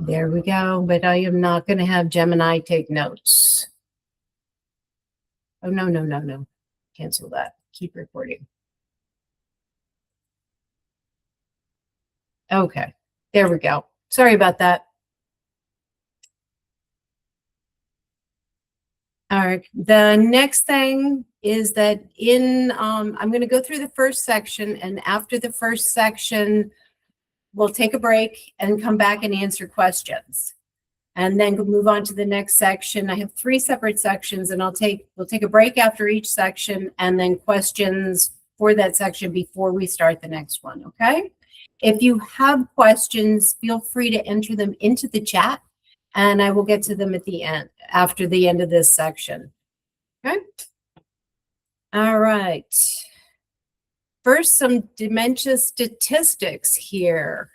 There we go, but I am not going to have Gemini take notes. Oh, no, no, no, no. Cancel that. Keep recording. Okay, there we go. Sorry about that. All right, the next thing is that I'm going to go through the first section, and after the first section, we'll take a break and come back and answer questions. And then move on to the next section. I have 3 separate sections, and we'll take a break after each section and then questions for that section before we start the next one, okay? If you have questions, feel free to enter them into the chat, and I will get to them at the end, after the end of this section, okay? All right. First, some dementia statistics here.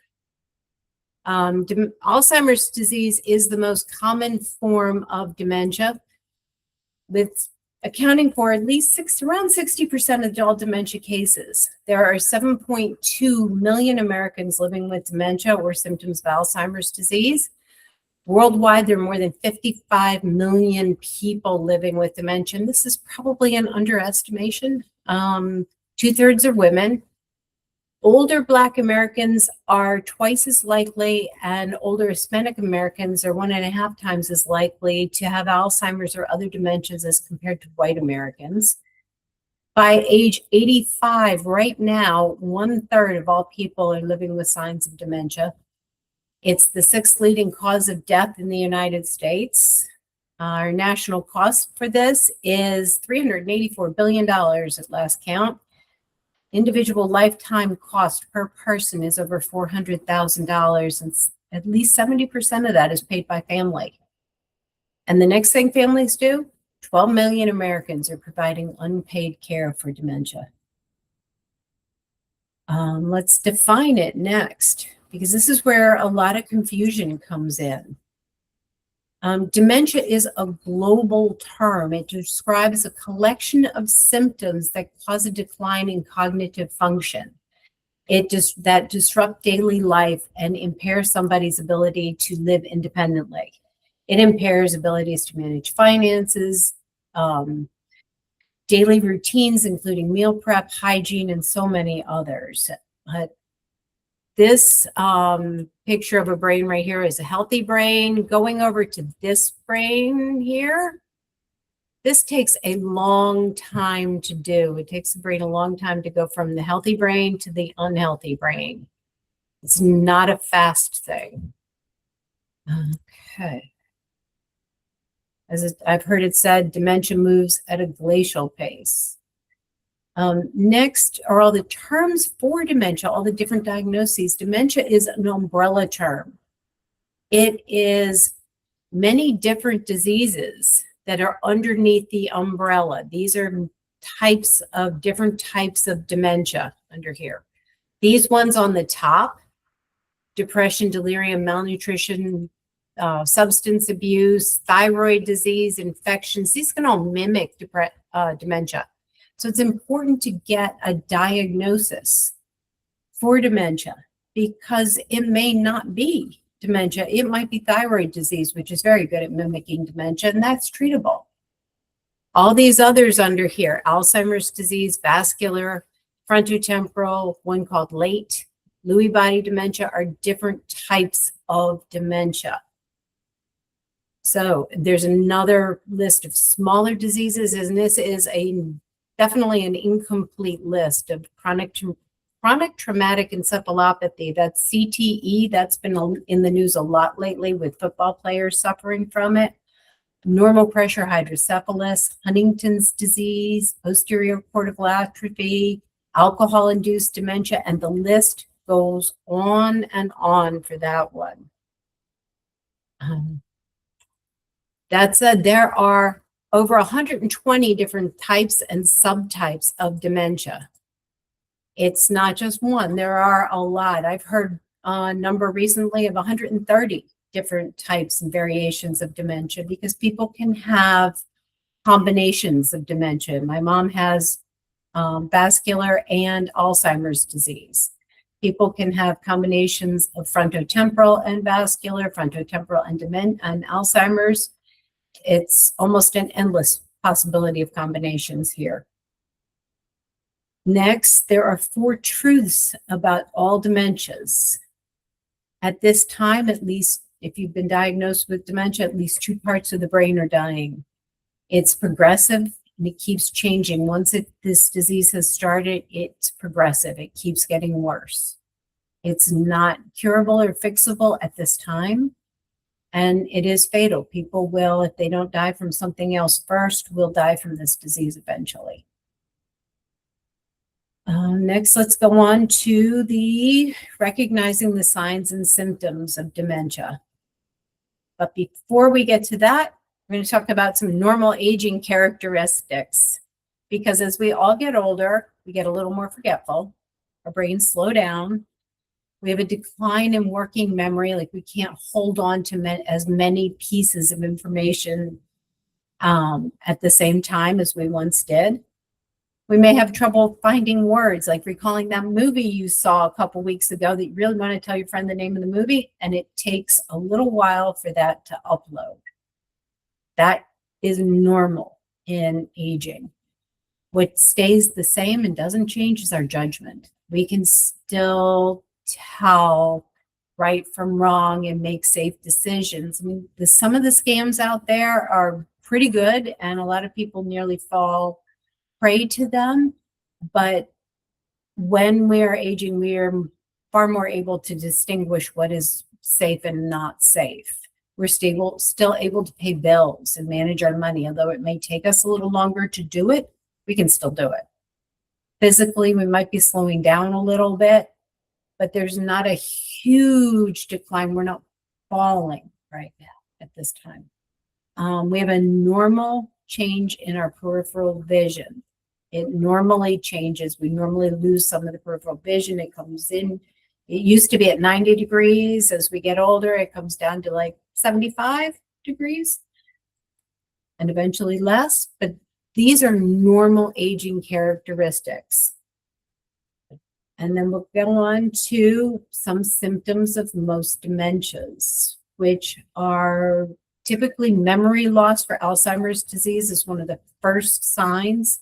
Alzheimer's disease is the most common form of dementia, with accounting for at least around 60% of adult dementia cases. There are 7.2 million Americans living with dementia or symptoms of Alzheimer's disease. Worldwide, there are more than 55 million people living with dementia. This is probably an underestimation. 2/3 are women. Older Black Americans are twice as likely, and older Hispanic Americans are 1.5 times as likely to have Alzheimer's or other dementias as compared to white Americans. By age 85, right now, 1/3 of all people are living with signs of dementia. It's the 6th leading cause of death in the United States. Our national cost for this is $384 billion at last count. Individual lifetime cost per person is over $400,000, and at least 70% of that is paid by family. And the next thing families do, 12 million Americans are providing unpaid care for dementia. Let's define it next, because this is where a lot of confusion comes in. Dementia is a global term. It describes a collection of symptoms that cause a decline in cognitive function. That disrupt daily life and impair somebody's ability to live independently. It impairs abilities to manage finances, daily routines, including meal prep, hygiene, and so many others. This picture of a brain right here is a healthy brain. Going over to this brain here, this takes a long time to do. It takes the brain a long time to go from the healthy brain to the unhealthy brain. It's not a fast thing. Okay. As I've heard it said, dementia moves at a glacial pace. Next are all the terms for dementia, all the different diagnoses. Dementia is an umbrella term. It is many different diseases that are underneath the umbrella. These are different types of dementia under here. These ones on the top, depression, delirium, malnutrition, substance abuse, thyroid disease, infections, these can all mimic dementia. So it's important to get a diagnosis for dementia, because it may not be dementia. It might be thyroid disease, which is very good at mimicking dementia, and that's treatable. All these others under here, Alzheimer's disease, vascular, frontotemporal, one called late, Lewy body dementia, are different types of dementia. So there's another list of smaller diseases, and this is definitely an incomplete list of chronic traumatic encephalopathy. That's CTE. That's been in the news a lot lately with football players suffering from it. Normal pressure hydrocephalus, Huntington's disease, posterior cortical atrophy, alcohol-induced dementia, and the list goes on and on for that one. That said, there are over 120 different types and subtypes of dementia. It's not just one, there are a lot. I've heard a number recently of 130 different types and variations of dementia, because people can have combinations of dementia. My mom has vascular and Alzheimer's disease. People can have combinations of frontotemporal and vascular, frontotemporal and Alzheimer's. It's almost an endless possibility of combinations here. Next, there are 4 truths about all dementias. At this time, at least, if you've been diagnosed with dementia, at least 2 parts of the brain are dying. It's progressive and it keeps changing. Once this disease has started, it's progressive. It keeps getting worse. It's not curable or fixable at this time, and it is fatal. People will, if they don't die from something else first, will die from this disease eventually. Next, let's go on to the recognizing the signs and symptoms of dementia. But before we get to that, we're going to talk about some normal aging characteristics, because as we all get older, we get a little more forgetful. Our brains slow down. We have a decline in working memory, like we can't hold on to as many pieces of information at the same time as we once did. We may have trouble finding words, like recalling that movie you saw a couple weeks ago that you really want to tell your friend the name of the movie, and it takes a little while for that to upload. That is normal in aging. What stays the same and doesn't change is our judgment. We can still tell right from wrong and make safe decisions. I mean, some of the scams out there are pretty good, and a lot of people nearly fall prey to them. But when we are aging, we are far more able to distinguish what is safe and not safe. We're still able to pay bills and manage our money. Although it may take us a little longer to do it, we can still do it. Physically, we might be slowing down a little bit, but there's not a huge decline. We're not falling right now at this time. We have a normal change in our peripheral vision. It normally changes. We normally lose some of the peripheral vision. It comes in. It used to be at 90 degrees. As we get older, it comes down to like 75 degrees and eventually less. But these are normal aging characteristics. And then we'll go on to some symptoms of most dementias, which are typically memory loss. For Alzheimer's disease is one of the first signs.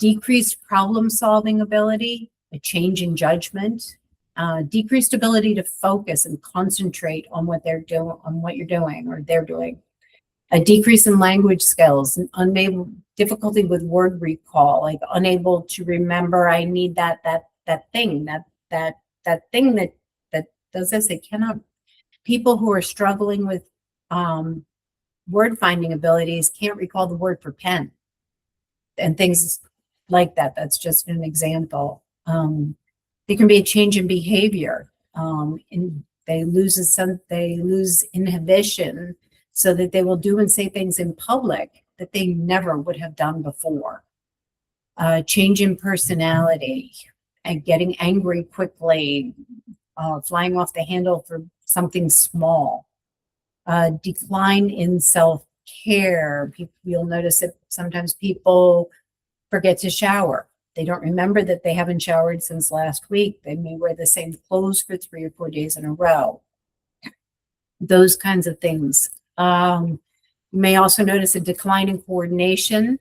Decreased problem-solving ability, a change in judgment, decreased ability to focus and concentrate on what they're doing, on what you're doing or they're doing. A decrease in language skills, and difficulty with word recall, like unable to remember. I need that thing that does this. They cannot. People who are struggling with word finding abilities can't recall the word for pen and things like that. That's just an example. There can be a change in behavior. They lose inhibition, so that they will do and say things in public that they never would have done before. Change in personality, and getting angry quickly, flying off the handle for something small. Decline in self-care. You'll notice that sometimes people forget to shower. They don't remember that they haven't showered since last week. They may wear the same clothes for 3 or 4 days in a row. Those kinds of things. You may also notice a decline in coordination,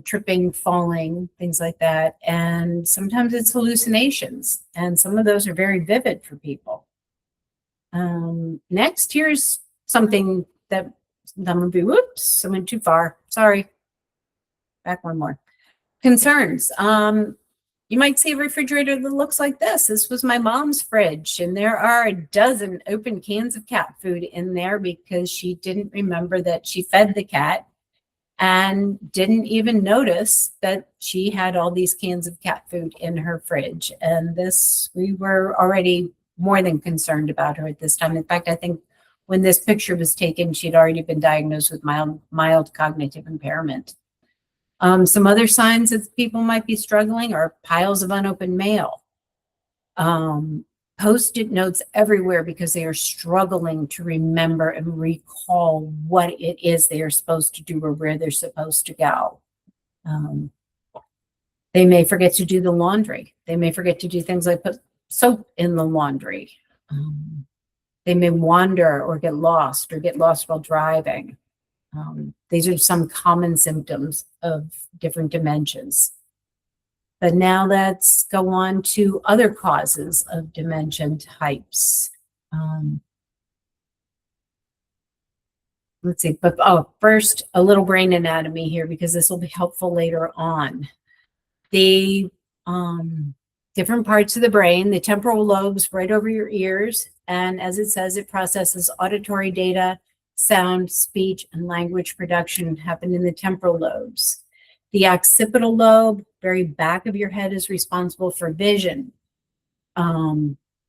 tripping, falling, things like that. And sometimes it's hallucinations. And some of those are very vivid for people. Next, here's something that I'm going to be, whoops, I went too far. Sorry. Back one more. Concerns. You might see a refrigerator that looks like this. This was my mom's fridge, and there are a dozen open cans of cat food in there because she didn't remember that she fed the cat and didn't even notice that she had all these cans of cat food in her fridge. And this, we were already more than concerned about her at this time. In fact, I think when this picture was taken, she'd already been diagnosed with mild cognitive impairment. Some other signs that people might be struggling are piles of unopened mail, Post-it notes everywhere because they are struggling to remember and recall what it is they are supposed to do or where they're supposed to go. They may forget to do the laundry. They may forget to do things like put soap in the laundry. They may wander or get lost while driving. These are some common symptoms of different dementias. But now let's go on to other causes of dementia types. Let's see, but first, a little brain anatomy here, because this will be helpful later on. The different parts of the brain, the temporal lobes right over your ears, and as it says, it processes auditory data, sound, speech, and language production happen in the temporal lobes. The occipital lobe, very back of your head, is responsible for vision.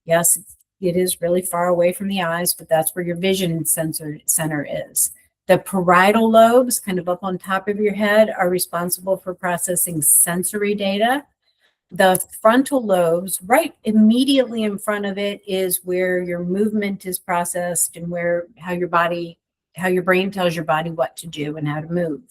Yes, it is really far away from the eyes, but that's where your vision center is. The parietal lobes, kind of up on top of your head, are responsible for processing sensory data. The frontal lobes, right immediately in front of it, is where your movement is processed and how your brain tells your body what to do and how to move.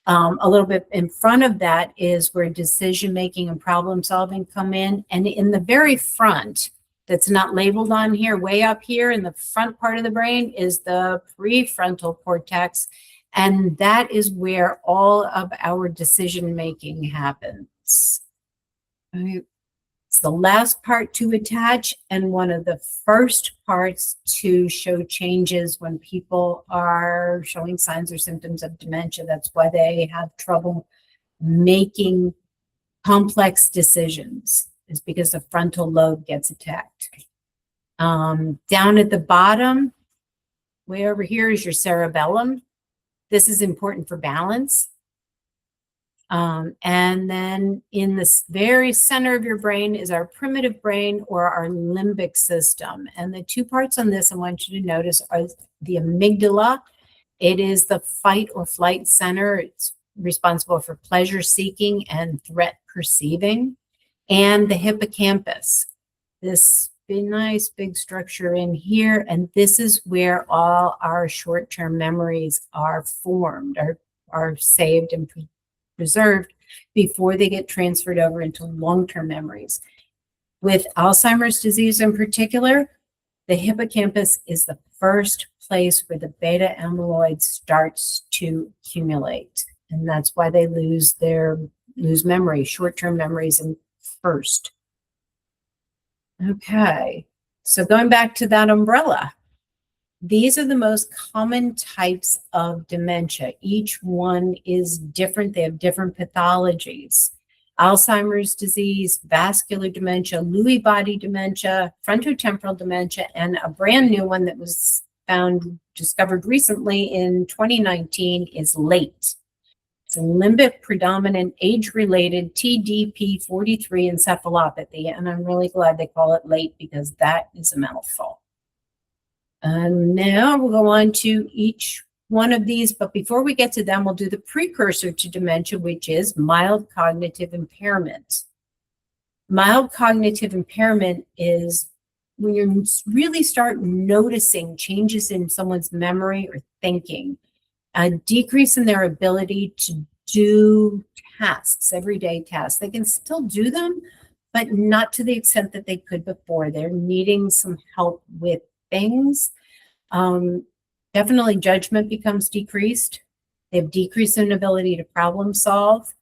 A little bit in front of that is where decision-making and problem-solving come in. And in the very front, that's not labeled on here, way up here in the front part of the brain, is the prefrontal cortex. And that is where all of our decision-making happens. Right. It's the last part to attach and one of the first parts to show changes when people are showing signs or symptoms of dementia. That's why they have trouble making complex decisions, is because the frontal lobe gets attacked. Down at the bottom, way over here, is your cerebellum. This is important for balance. And then in the very center of your brain is our primitive brain, or our limbic system. And the two parts on this I want you to notice are the amygdala. It is the fight or flight center. It's responsible for pleasure seeking and threat perceiving. And the hippocampus, this nice big structure in here. And this is where all our short-term memories are formed, are saved and preserved before they get transferred over into long-term memories. With Alzheimer's disease in particular, the hippocampus is the first place where the beta amyloid starts to accumulate. And that's why they lose memory, short-term memories first. Okay, so going back to that umbrella, these are the most common types of dementia. Each one is different. They have different pathologies. Alzheimer's disease, vascular dementia, Lewy body dementia, frontotemporal dementia, and a brand new one that was discovered recently in 2019 is late. It's a limbic predominant age-related TDP-43 encephalopathy, and I'm really glad they call it late because that is a mouthful. And now we'll go on to each one of these, but before we get to them, we'll do the precursor to dementia, which is mild cognitive impairment. Mild cognitive impairment is when you really start noticing changes in someone's memory or thinking, a decrease in their ability to do tasks, everyday tasks. They can still do them, but not to the extent that they could before. They're needing some help with things. Definitely judgment becomes decreased. They have decreased inability to problem solve.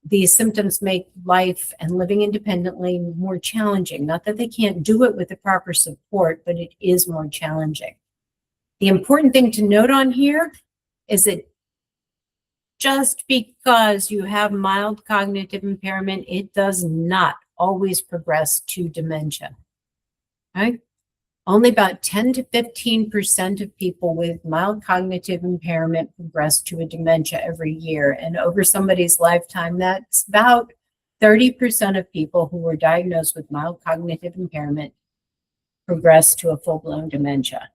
These symptoms make life and living independently more challenging. Not that they can't do it with the proper support, but it is more challenging. The important thing to note on here is that just because you have mild cognitive impairment, it does not always progress to dementia. Right? Only about 10 to 15% of people with mild cognitive impairment progress to a dementia every year. And over somebody's lifetime, that's about 30% of people who were diagnosed with mild cognitive impairment progress to a full-blown dementia.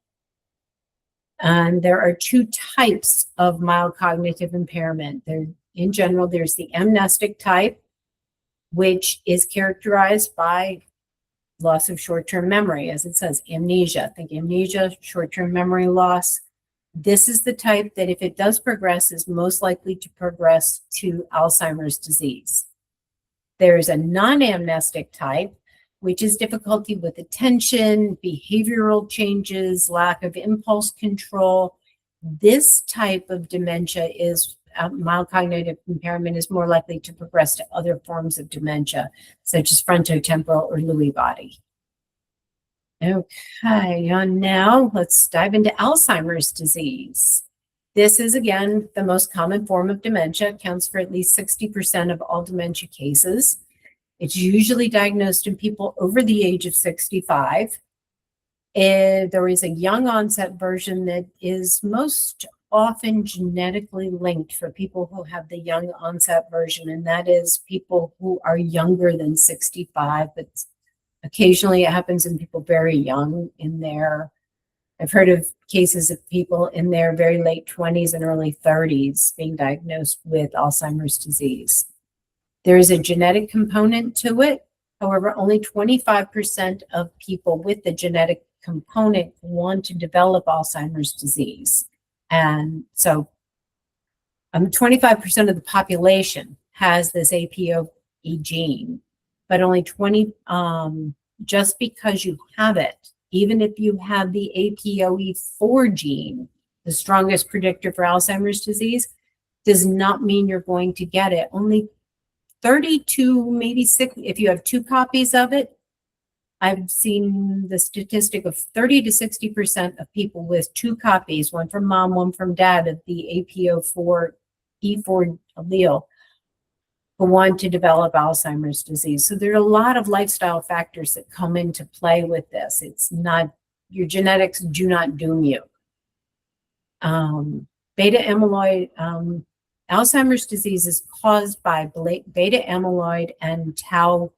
And there are two types of mild cognitive impairment. In general, there's the amnestic type, which is characterized by loss of short-term memory, as it says, amnesia. Think amnesia, short-term memory loss. This is the type that if it does progress, is most likely to progress to Alzheimer's disease. There's a non-amnestic type, which is difficulty with attention, behavioral changes, lack of impulse control. This type of dementia is mild cognitive impairment is more likely to progress to other forms of dementia, such as frontotemporal or Lewy body. Okay, and now let's dive into Alzheimer's disease. This is, again, the most common form of dementia, accounts for at least 60% of all dementia cases. It's usually diagnosed in people over the age of 65. There is a young onset version that is most often genetically linked for people who have the young onset version, and that is people who are younger than 65, but occasionally it happens in people very young in their, I've heard of cases of people in their very late 20s and early 30s being diagnosed with Alzheimer's disease. There is a genetic component to it. However, only 25% of people with the genetic component want to develop Alzheimer's disease. And so 25% of the population has this APOE gene, but only 20, just because you have it, even if you have the APOE4 gene, the strongest predictor for Alzheimer's disease, does not mean you're going to get it. Only 32, maybe 6, if you have 2 copies of it, I've seen the statistic of 30 to 60% of people with 2 copies, one from mom, one from dad, of the APO4 E4 allele, who want to develop Alzheimer's disease. So there are a lot of lifestyle factors that come into play with this. It's not, your genetics do not doom you. Beta amyloid, Alzheimer's disease is caused by beta amyloid and tau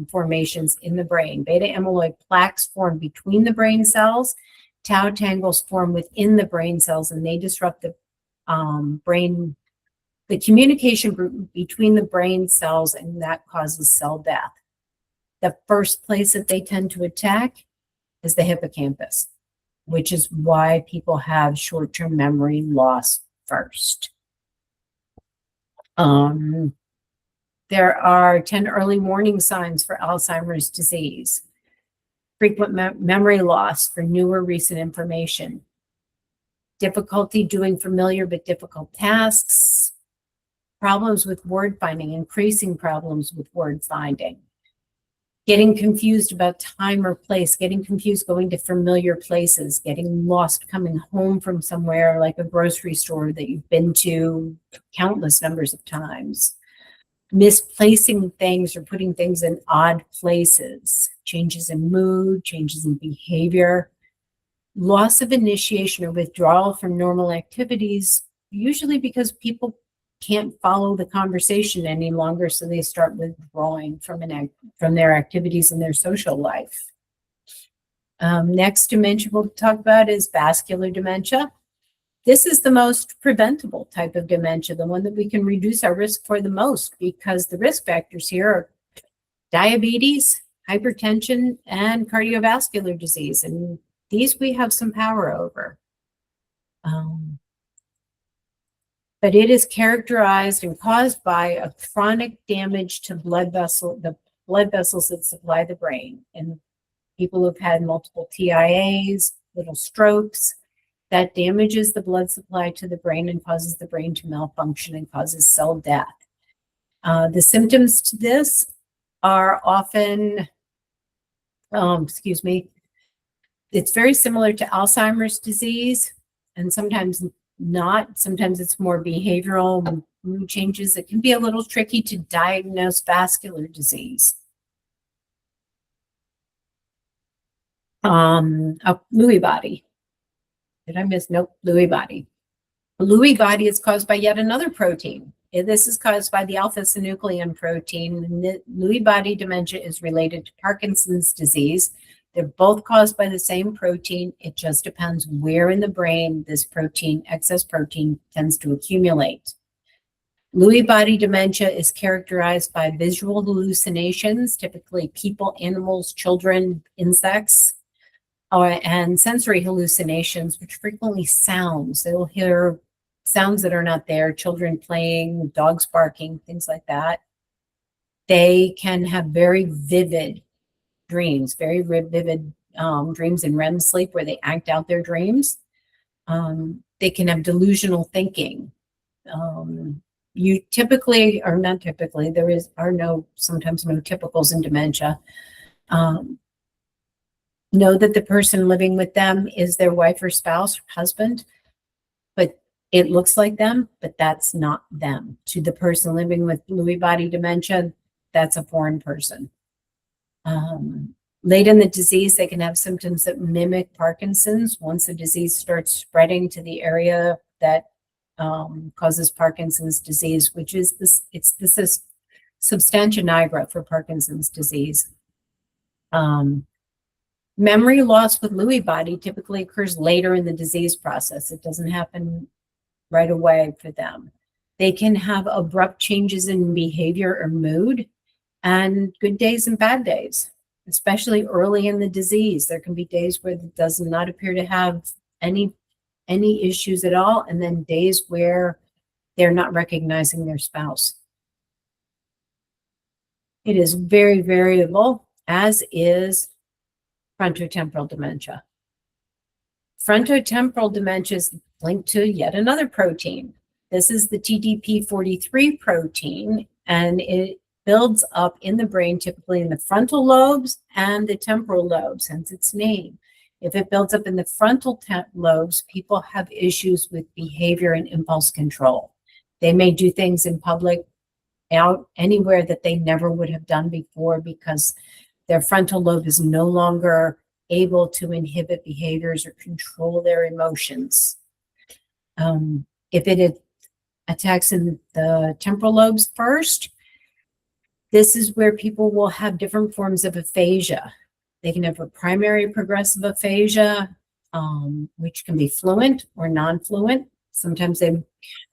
formations in the brain. Beta amyloid plaques form between the brain cells. Tau tangles form within the brain cells, and they disrupt the the communication between the brain cells, and that causes cell death. The first place that they tend to attack is the hippocampus, which is why people have short-term memory loss first. There are 10 early warning signs for Alzheimer's disease. Frequent memory loss for newer recent information. Difficulty doing familiar but difficult tasks. Problems with word finding, increasing problems with word finding. Getting confused about time or place, getting confused going to familiar places, getting lost coming home from somewhere like a grocery store that you've been to countless numbers of times. Misplacing things or putting things in odd places, changes in mood, changes in behavior, loss of initiation or withdrawal from normal activities, usually because people can't follow the conversation any longer, so they start withdrawing from their activities in their social life. Next dementia we'll talk about is vascular dementia. This is the most preventable type of dementia, the one that we can reduce our risk for the most, because the risk factors here are diabetes, hypertension, and cardiovascular disease. And these we have some power over. But it is characterized and caused by a chronic damage to the blood vessels that supply the brain. And people who've had multiple TIAs, little strokes, that damages the blood supply to the brain and causes the brain to malfunction and causes cell death. The symptoms to this are often, it's very similar to Alzheimer's disease, and sometimes not. Sometimes it's more behavioral mood changes. It can be a little tricky to diagnose vascular disease. Lewy body. Did I miss? Nope, Lewy body. Lewy body is caused by yet another protein. This is caused by the alpha-synuclein protein. Lewy body dementia is related to Parkinson's disease. They're both caused by the same protein. It just depends where in the brain this protein, excess protein, tends to accumulate. Lewy body dementia is characterized by visual hallucinations, typically people, animals, children, insects, and sensory hallucinations, which frequently sounds. They'll hear sounds that are not there, children playing, dogs barking, things like that. They can have very vivid dreams, very vivid dreams in REM sleep where they act out their dreams. They can have delusional thinking. You typically, or not typically, sometimes no typicals in dementia. Know that the person living with them is their wife or spouse or husband, but it looks like them, but that's not them. To the person living with Lewy body dementia, that's a foreign person. Late in the disease, they can have symptoms that mimic Parkinson's once the disease starts spreading to the area that causes Parkinson's disease, which is this is substantia nigra for Parkinson's disease. Memory loss with Lewy body typically occurs later in the disease process. It doesn't happen right away for them. They can have abrupt changes in behavior or mood, and good days and bad days, especially early in the disease. There can be days where it does not appear to have any issues at all, and then days where they're not recognizing their spouse. It is very variable, as is frontotemporal dementia. Frontotemporal dementia is linked to yet another protein. This is the TDP-43 protein, and it builds up in the brain, typically in the frontal lobes and the temporal lobes, hence its name. If it builds up in the frontal lobes, people have issues with behavior and impulse control. They may do things in public, out anywhere that they never would have done before because their frontal lobe is no longer able to inhibit behaviors or control their emotions. If it attacks in the temporal lobes first, this is where people will have different forms of aphasia. They can have a primary progressive aphasia, which can be fluent or non-fluent. Sometimes they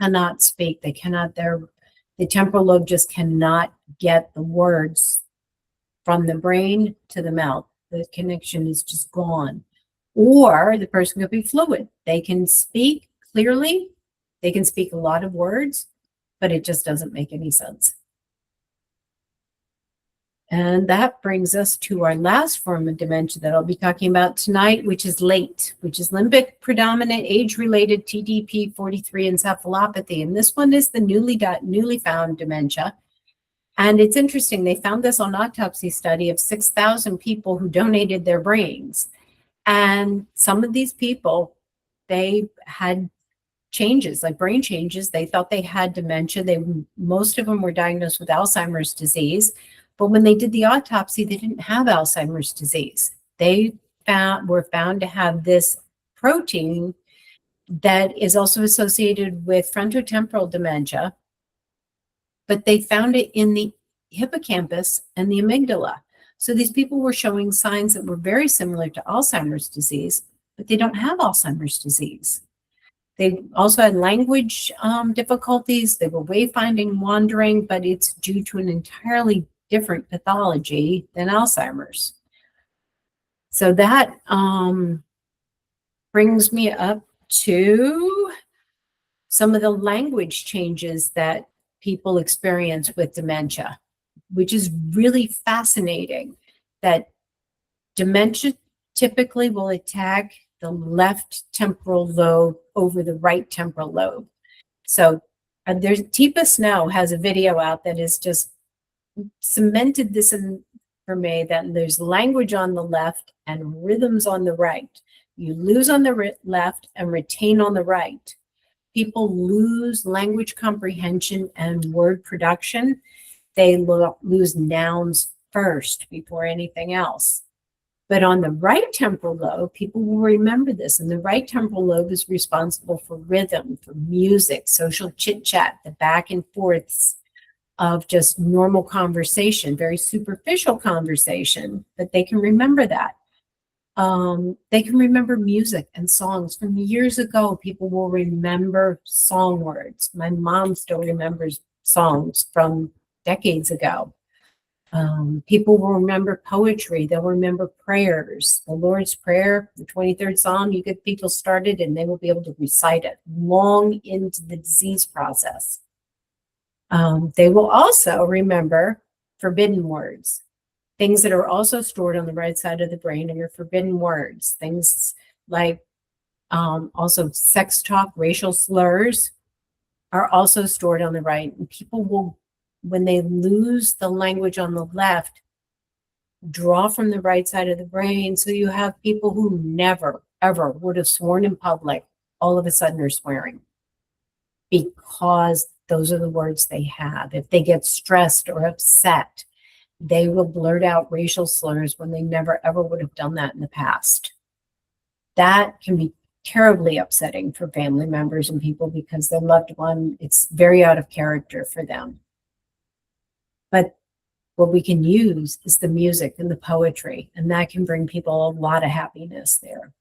cannot speak. The temporal lobe just cannot get the words from the brain to the mouth. The connection is just gone. Or the person could be fluent. They can speak clearly. They can speak a lot of words, but it just doesn't make any sense. And that brings us to our last form of dementia that I'll be talking about tonight, which is late, which is limbic predominant age-related TDP-43 encephalopathy. And this one is the newly found dementia. And it's interesting, they found this on an autopsy study of 6,000 people who donated their brains. And some of these people, they had changes, like brain changes. They thought they had dementia. Most of them were diagnosed with Alzheimer's disease. But when they did the autopsy, they didn't have Alzheimer's disease. They were found to have this protein that is also associated with frontotemporal dementia, but they found it in the hippocampus and the amygdala. So these people were showing signs that were very similar to Alzheimer's disease, but they don't have Alzheimer's disease. They also had language difficulties. They were wayfinding, wandering, but it's due to an entirely different pathology than Alzheimer's. So that brings me up to some of the language changes that people experience with dementia, which is really fascinating. That dementia typically will attack the left temporal lobe over the right temporal lobe. So there's Teepa Snow has a video out that is just cemented this in for me, that there's language on the left and rhythms on the right. You lose on the left and retain on the right. People lose language comprehension and word production. They lose nouns first before anything else. But on the right temporal lobe, people will remember this. And the right temporal lobe is responsible for rhythm, for music, social chit chat, the back and forths of just normal conversation, very superficial conversation, but they can remember that. They can remember music and songs from years ago. People will remember song words. My mom still remembers songs from decades ago. People will remember poetry. They'll remember prayers. The Lord's Prayer, the 23rd Psalm, you get people started and they will be able to recite it long into the disease process. They will also remember forbidden words. Things that are also stored on the right side of the brain are your forbidden words, things like also sex talk, racial slurs are also stored on the right. And people will, when they lose the language on the left, draw from the right side of the brain. So you have people who never, ever would have sworn in public, all of a sudden are swearing because those are the words they have. If they get stressed or upset, they will blurt out racial slurs when they never, ever would have done that in the past. That can be terribly upsetting for family members and people because their loved one, it's very out of character for them. But what we can use is the music and the poetry, and that can bring people a lot of happiness there.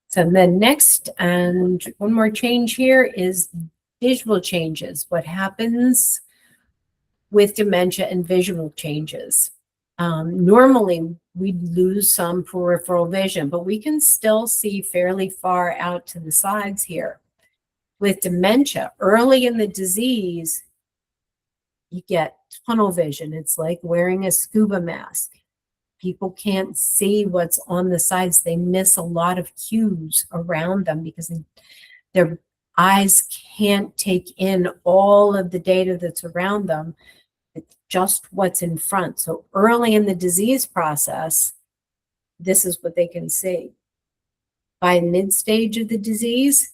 So then next, and one more change here is visual changes. What happens with dementia and visual changes? Normally, we'd lose some peripheral vision, but we can still see fairly far out to the sides here. With dementia, early in the disease, you get tunnel vision. It's like wearing a scuba mask. People can't see what's on the sides. They miss a lot of cues around them because their eyes can't take in all of the data that's around them. It's just what's in front. So early in the disease process, this is what they can see. By mid-stage of the disease,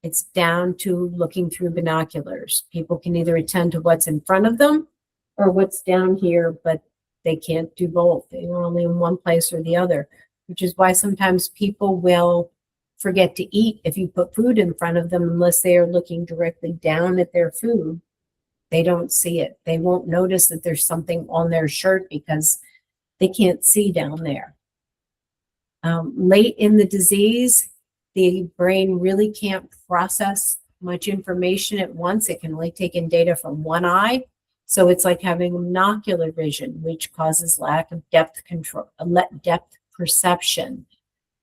it's down to looking through binoculars. People can either attend to what's in front of them or what's down here, but they can't do both. They're only in one place or the other, which is why sometimes people will forget to eat if you put food in front of them unless they are looking directly down at their food. They don't see it. They won't notice that there's something on their shirt because they can't see down there. Late in the disease, the brain really can't process much information at once. It can only take in data from one eye. So it's like having monocular vision, which causes lack of depth control, depth perception.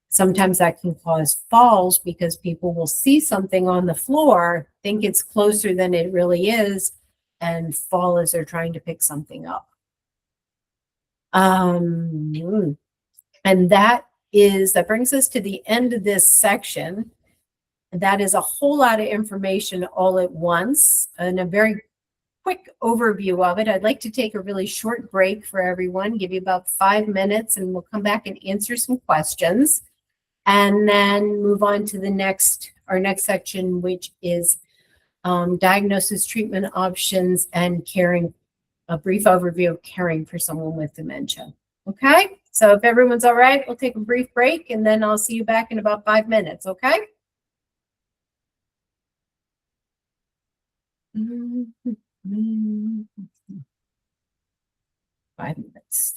Sometimes that can cause falls because people will see something on the floor, think it's closer than it really is, and fall as they're trying to pick something up. And that brings us to the end of this section. That is a whole lot of information all at once and a very quick overview of it. I'd like to take a really short break for everyone, give you about 5 minutes, and we'll come back and answer some questions and then move on to our next section, which is diagnosis, treatment options, and caring, a brief overview of caring for someone with dementia. Okay, so if everyone's all right, we'll take a brief break and then I'll see you back in about 5 minutes, okay? Mm-hmm. 5 minutes.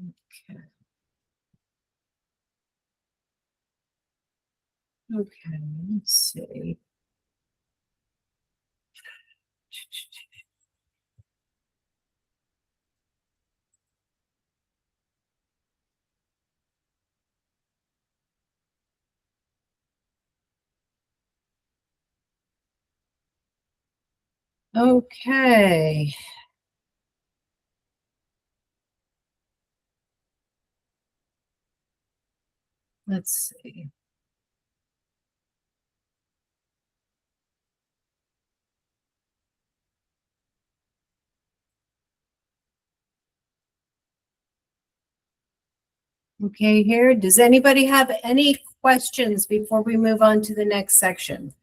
Okay. Okay, let's see. Okay. Let's see. Okay, here, does anybody have any questions before we move on to the next section?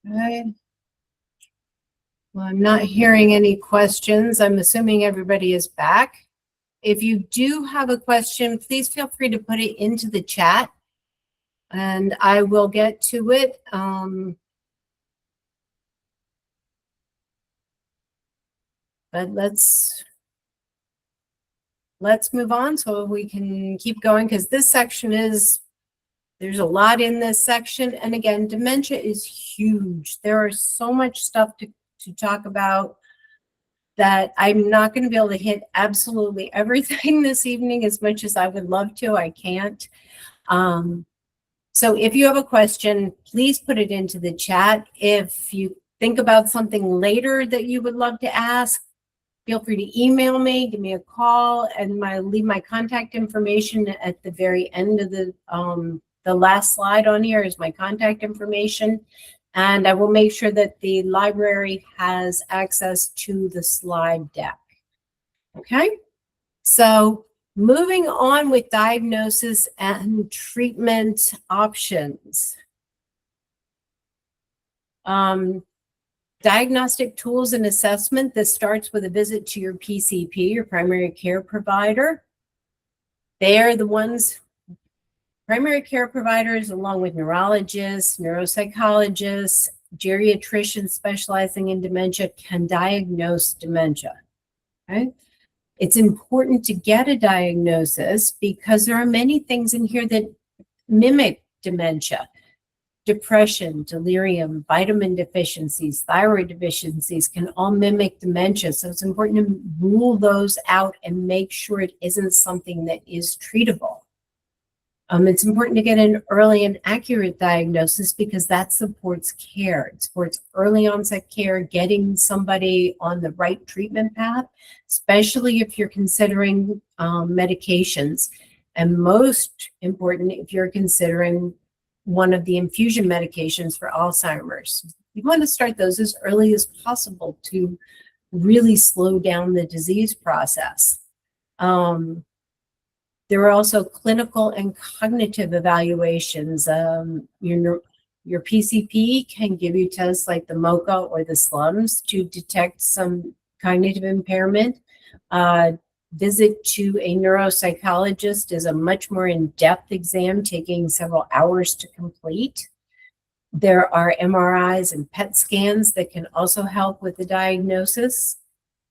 Okay. Well, I'm not hearing any questions. I'm assuming everybody is back. If you do have a question, please feel free to put it into the chat and I will get to it. But let's move on so we can keep going, because this section there's a lot in this section. And again, dementia is huge. There is so much stuff to talk about that I'm not going to be able to hit absolutely everything this evening. As much as I would love to, I can't. So if you have a question, please put it into the chat. If you think about something later that you would love to ask, feel free to email me, give me a call, and leave my contact information at the very end of the last slide on here is my contact information. And I will make sure that the library has access to the slide deck. Okay, so moving on with diagnosis and treatment options. Diagnostic tools and assessment. This starts with a visit to your PCP, your primary care provider. They are the ones, primary care providers, along with neurologists, neuropsychologists, geriatricians specializing in dementia, can diagnose dementia. Okay? It's important to get a diagnosis because there are many things in here that mimic dementia. Depression, delirium, vitamin deficiencies, thyroid deficiencies can all mimic dementia. So it's important to rule those out and make sure it isn't something that is treatable. It's important to get an early and accurate diagnosis because that supports care. It supports early onset care, getting somebody on the right treatment path, especially if you're considering medications. And most important, if you're considering one of the infusion medications for Alzheimer's. You want to start those as early as possible to really slow down the disease process. There are also clinical and cognitive evaluations. Your PCP can give you tests like the MoCA or the SLUMS to detect some cognitive impairment. Visit to a neuropsychologist is a much more in-depth exam, taking several hours to complete. There are MRIs and PET scans that can also help with the diagnosis.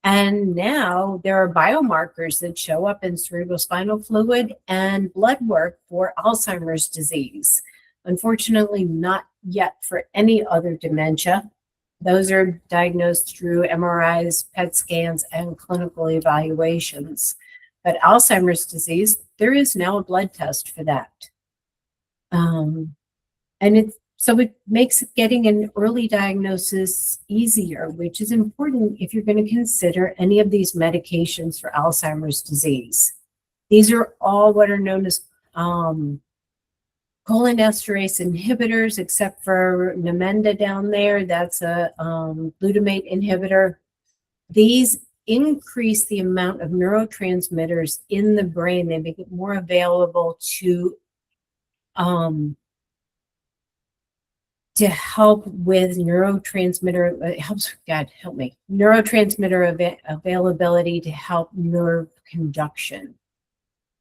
And now there are biomarkers that show up in cerebrospinal fluid and blood work for Alzheimer's disease. Unfortunately, not yet for any other dementia. Those are diagnosed through MRIs, PET scans, and clinical evaluations. But Alzheimer's disease, there is now a blood test for that. So it makes getting an early diagnosis easier, which is important if you're going to consider any of these medications for Alzheimer's disease. These are all what are known as cholinesterase inhibitors, except for Namenda down there, that's a glutamate inhibitor. These increase the amount of neurotransmitters in the brain. They make it more available to help with neurotransmitter, it helps, God help me, neurotransmitter availability to help nerve conduction.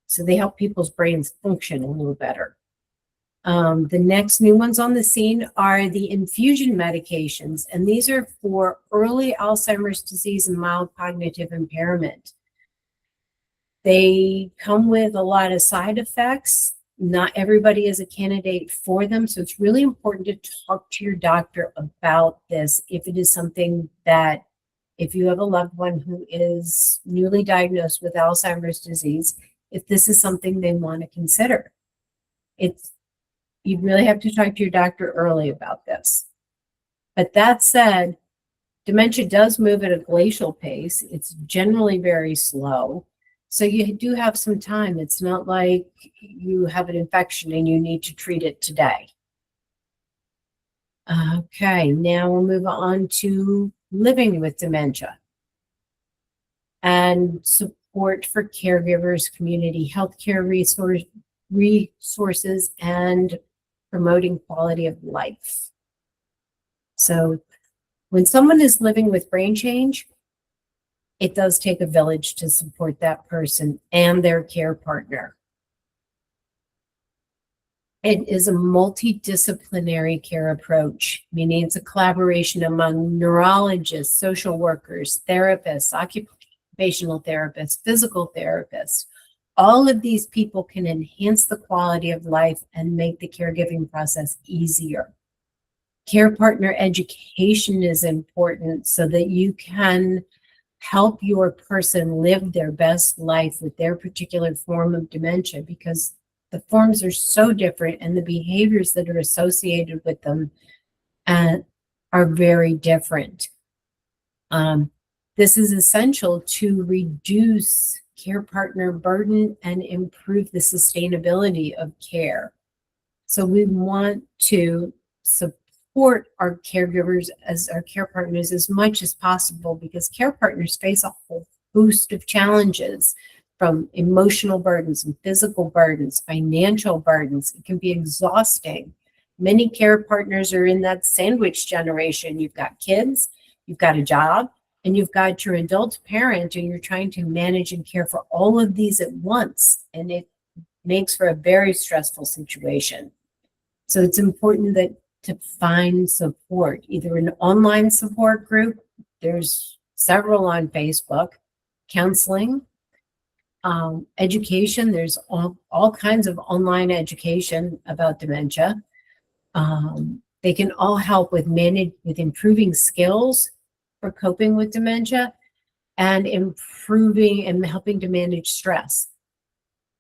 So they help people's brains function a little better. The next new ones on the scene are the infusion medications, and these are for early Alzheimer's disease and mild cognitive impairment. They come with a lot of side effects. Not everybody is a candidate for them, so it's really important to talk to your doctor about this if it is something that, if you have a loved one who is newly diagnosed with Alzheimer's disease, if this is something they want to consider. You really have to talk to your doctor early about this. But that said, dementia does move at a glacial pace. It's generally very slow. So you do have some time. It's not like you have an infection and you need to treat it today. Okay, now we'll move on to living with dementia and support for caregivers, community healthcare resources, and promoting quality of life. So when someone is living with brain change, it does take a village to support that person and their care partner. It is a multidisciplinary care approach, meaning it's a collaboration among neurologists, social workers, therapists, occupational therapists, physical therapists. All of these people can enhance the quality of life and make the caregiving process easier. Care partner education is important so that you can help your person live their best life with their particular form of dementia, because the forms are so different and the behaviors that are associated with them are very different. This is essential to reduce care partner burden and improve the sustainability of care. So we want to support our caregivers as our care partners as much as possible, because care partners face a whole host of challenges, from emotional burdens and physical burdens, financial burdens. It can be exhausting. Many care partners are in that sandwich generation. You've got kids, you've got a job, and you've got your adult parent, and you're trying to manage and care for all of these at once. And it makes for a very stressful situation. So it's important to find support, either an online support group, there's several on Facebook, counseling, education, there's all kinds of online education about dementia. They can all help with improving skills for coping with dementia and improving and helping to manage stress.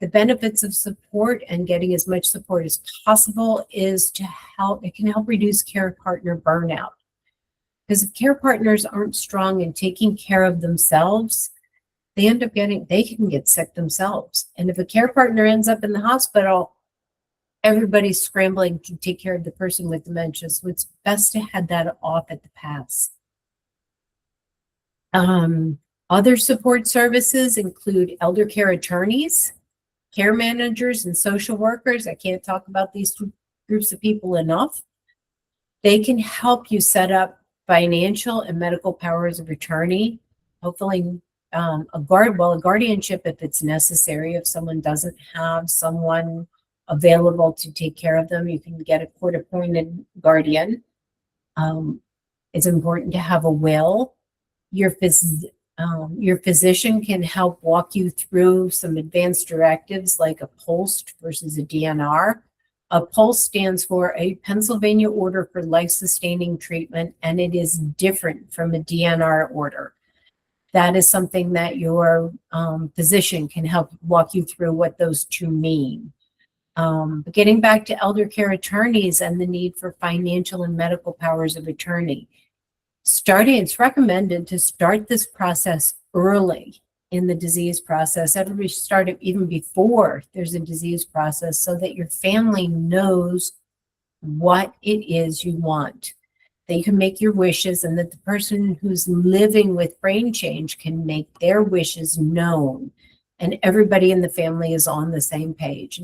The benefits of support and getting as much support as possible is it can help reduce care partner burnout. Because if care partners aren't strong in taking care of themselves, they can get sick themselves. And if a care partner ends up in the hospital, everybody's scrambling to take care of the person with dementia. So it's best to head that off at the pass. Other support services include elder care attorneys, care managers, and social workers. I can't talk about these two groups of people enough. They can help you set up financial and medical powers of attorney, hopefully a guardianship if it's necessary. If someone doesn't have someone available to take care of them, you can get a court-appointed guardian. It's important to have a will. Your physician can help walk you through some advanced directives like a POLST versus a DNR. A POLST stands for a Pennsylvania Order for Life-Sustaining Treatment, and it is different from a DNR order. That is something that your physician can help walk you through what those two mean. But getting back to elder care attorneys and the need for financial and medical powers of attorney. It's recommended to start this process early in the disease process. Everybody should start it even before there's a disease process so that your family knows what it is you want, that you can make your wishes, and that the person who's living with brain change can make their wishes known, and everybody in the family is on the same page.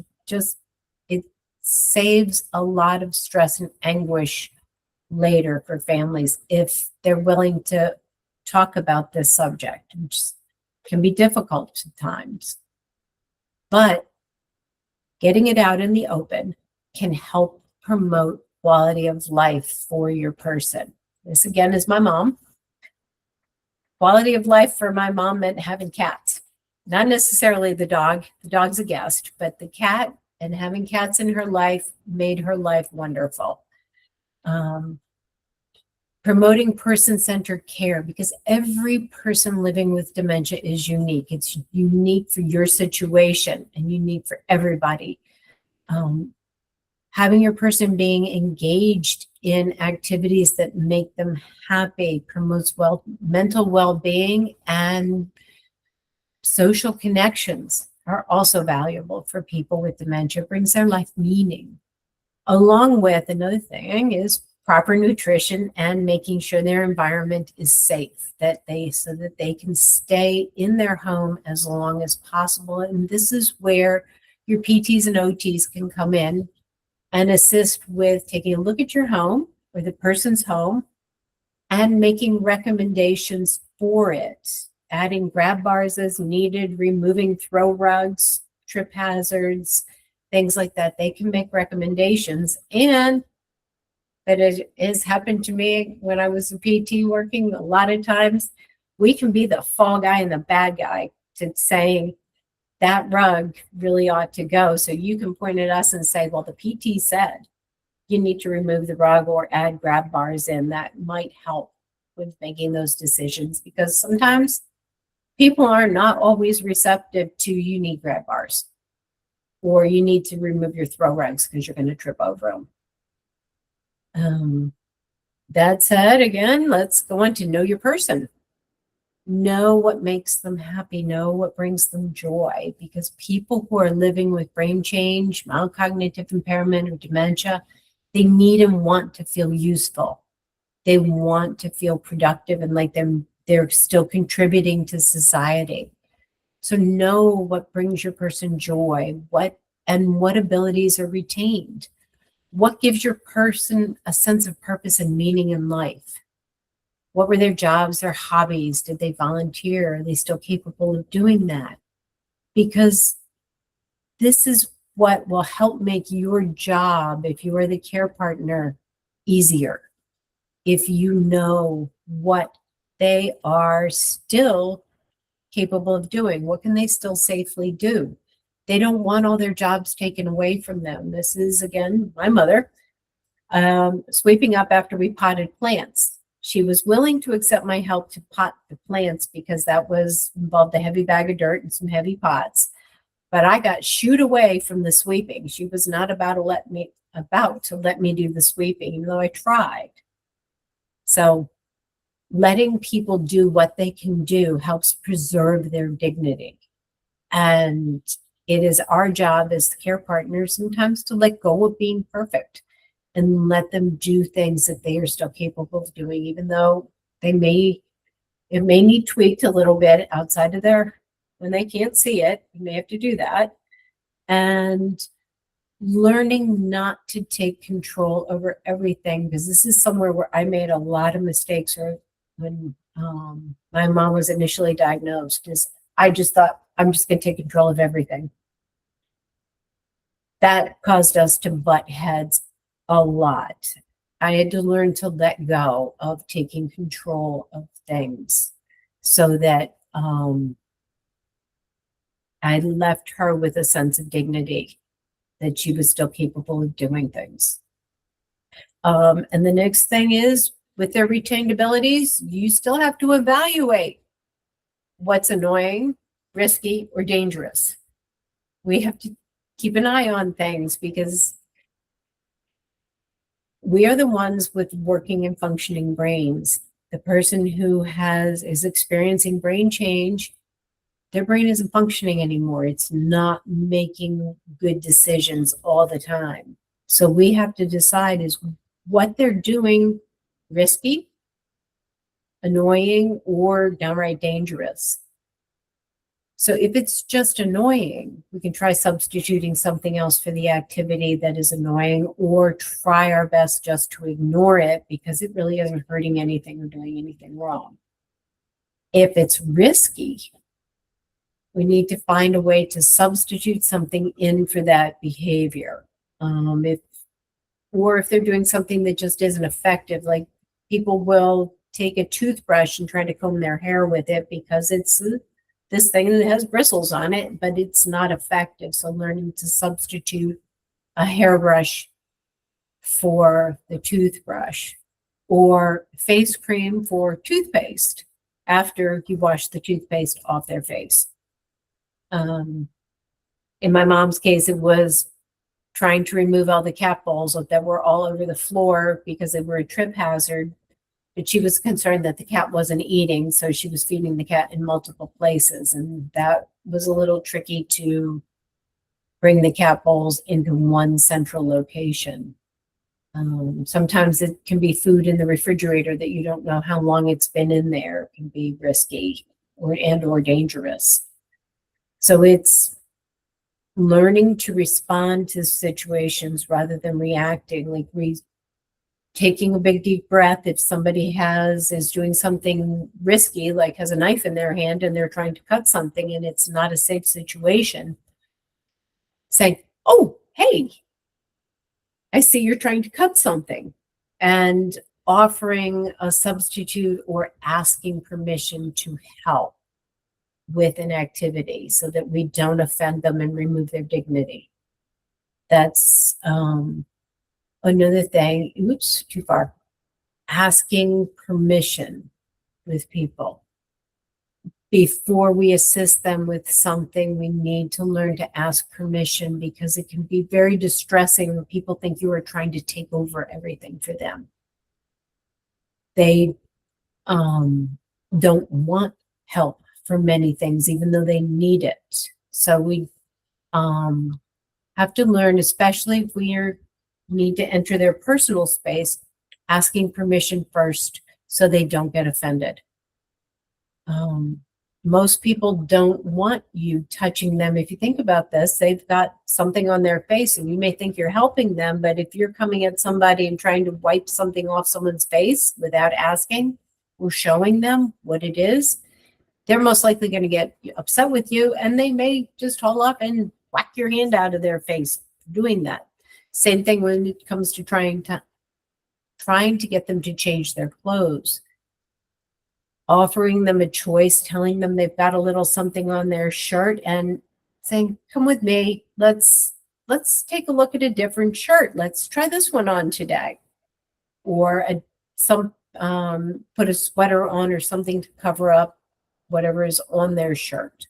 It saves a lot of stress and anguish later for families if they're willing to talk about this subject, which can be difficult at times. But getting it out in the open can help promote quality of life for your person. This again is my mom. Quality of life for my mom meant having cats. Not necessarily the dog. The dog's a guest, but the cat and having cats in her life made her life wonderful. Promoting person-centered care, because every person living with dementia is unique. It's unique for your situation and unique for everybody. Having your person being engaged in activities that make them happy promotes mental well-being, and social connections are also valuable for people with dementia. It brings their life meaning. Along with, another thing is proper nutrition and making sure their environment is safe, so that they can stay in their home as long as possible. And this is where your PTs and OTs can come in and assist with taking a look at your home or the person's home and making recommendations for it, adding grab bars as needed, removing throw rugs, trip hazards, things like that. They can make recommendations. And that it has happened to me when I was a PT working. A lot of times we can be the fall guy and the bad guy to saying that rug really ought to go. So you can point at us and say, well, the PT said you need to remove the rug or add grab bars in. That might help with making those decisions, because sometimes people are not always receptive to you need grab bars or you need to remove your throw rugs because you're going to trip over them. That said, again, let's go on to know your person. Know what makes them happy, know what brings them joy, because people who are living with brain change, mild cognitive impairment, or dementia, they need and want to feel useful. They want to feel productive and like they're still contributing to society. So know what brings your person joy, what abilities are retained. What gives your person a sense of purpose and meaning in life? What were their jobs, their hobbies? Did they volunteer? Are they still capable of doing that? Because this is what will help make your job, if you are the care partner, easier. If you know what they are still capable of doing, what can they still safely do? They don't want all their jobs taken away from them. This is, again, my mother, sweeping up after we potted plants. She was willing to accept my help to pot the plants because that involved a heavy bag of dirt and some heavy pots. But I got shooed away from the sweeping. She was not about to let me do the sweeping, even though I tried. So letting people do what they can do helps preserve their dignity. And it is our job as care partners sometimes to let go of being perfect and let them do things that they are still capable of doing, even though it may need tweaked a little bit outside of when they can't see it. You may have to do that. And learning not to take control over everything, because this is somewhere where I made a lot of mistakes when my mom was initially diagnosed, is I just thought, I'm just going to take control of everything. That caused us to butt heads a lot. I had to learn to let go of taking control of things so that I left her with a sense of dignity, that she was still capable of doing things. And the next thing is, with their retained abilities, you still have to evaluate what's annoying, risky, or dangerous. We have to keep an eye on things because we are the ones with working and functioning brains. The person who is experiencing brain change their brain isn't functioning anymore. It's not making good decisions all the time. So we have to decide, is what they're doing risky, annoying, or downright dangerous? So if it's just annoying, we can try substituting something else for the activity that is annoying, or try our best just to ignore it because it really isn't hurting anything or doing anything wrong. If it's risky, we need to find a way to substitute something in for that behavior. Or if they're doing something that just isn't effective, like people will take a toothbrush and try to comb their hair with it because it's this thing that has bristles on it, but it's not effective. So learning to substitute a hairbrush for the toothbrush, or face cream for toothpaste after you wash the toothpaste off their face. In my mom's case, it was trying to remove all the cat balls that were all over the floor because they were a trip hazard. But she was concerned that the cat wasn't eating, so she was feeding the cat in multiple places. And that was a little tricky to bring the cat bowls into one central location. Sometimes it can be food in the refrigerator that you don't know how long it's been in there. It can be risky or dangerous. So it's learning to respond to situations rather than reacting, like taking a big deep breath. If somebody is doing something risky, like has a knife in their hand and they're trying to cut something and it's not a safe situation, saying, "Oh, hey, I see you're trying to cut something," and offering a substitute or asking permission to help with an activity so that we don't offend them and remove their dignity. That's another thing. Oops, too far. Asking permission with people. Before we assist them with something, we need to learn to ask permission, because it can be very distressing when people think you are trying to take over everything for them. They don't want help for many things, even though they need it. So we have to learn, especially if we need to enter their personal space, asking permission first so they don't get offended. Most people don't want you touching them. If you think about this, they've got something on their face and you may think you're helping them, but if you're coming at somebody and trying to wipe something off someone's face without asking or showing them what it is, they're most likely going to get upset with you, and they may just haul up and whack your hand out of their face doing that. Same thing when it comes to trying to get them to change their clothes. Offering them a choice, telling them they've got a little something on their shirt and saying, "Come with me, let's take a look at a different shirt. Let's try this one on today." Or put a sweater on or something to cover up whatever is on their shirt.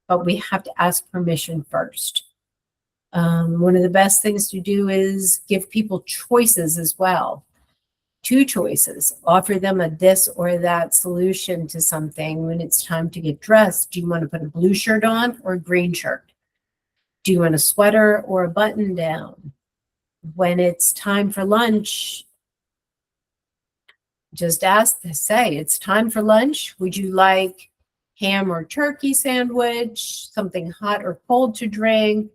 But we have to ask permission first. One of the best things to do is give people choices as well. 2 choices. Offer them a this or that solution to something. When it's time to get dressed, do you want to put a blue shirt on or a green shirt? Do you want a sweater or a button down? When it's time for lunch, just say, "It's time for lunch. Would you like ham or turkey sandwich, something hot or cold to drink?"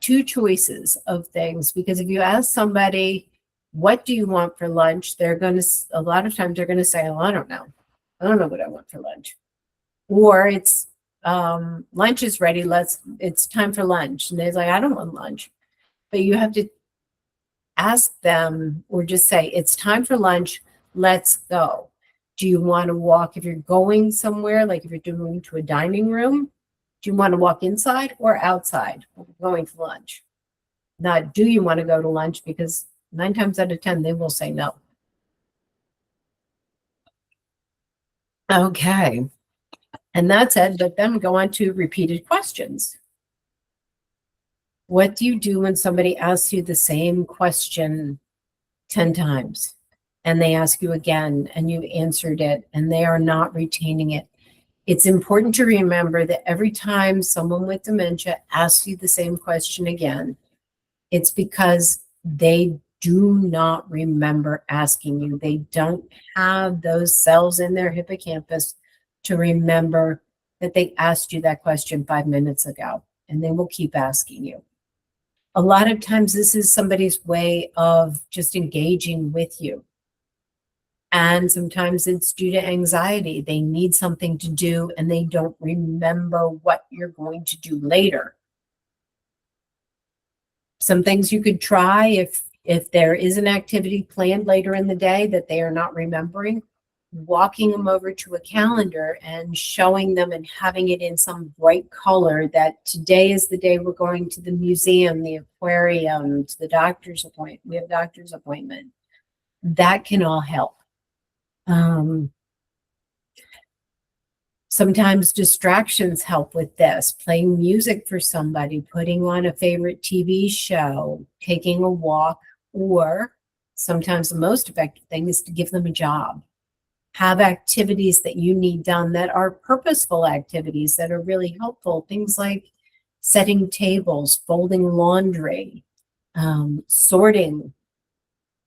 2 choices of things, because if you ask somebody, "What do you want for lunch?" a lot of times they're going to say, "Oh, I don't know. I don't know what I want for lunch." Or it's lunch is ready. It's time for lunch. And they're like, "I don't want lunch." But you have to ask them, or just say, "It's time for lunch. Let's go. Do you want to walk?" If you're going somewhere, like if you're going to a dining room, do you want to walk inside or outside? We're going to lunch. Not, do you want to go to lunch? Because 9 times out of 10, they will say no. Okay. And that's it. But then we go on to repeated questions. What do you do when somebody asks you the same question 10 times and they ask you again and you answered it and they are not retaining it? It's important to remember that every time someone with dementia asks you the same question again, it's because they do not remember asking you. They don't have those cells in their hippocampus to remember that they asked you that question 5 minutes ago, and they will keep asking you. A lot of times this is somebody's way of just engaging with you. And sometimes it's due to anxiety. They need something to do and they don't remember what you're going to do later. Some things you could try if there is an activity planned later in the day that they are not remembering, walking them over to a calendar and showing them and having it in some bright color that today is the day we're going to the museum, the aquarium, to the doctor's appointment. We have doctor's appointment. That can all help. Sometimes distractions help with this, playing music for somebody, putting on a favorite TV show, taking a walk, or sometimes the most effective thing is to give them a job. Have activities that you need done that are purposeful activities that are really helpful. Things like setting tables, folding laundry, sorting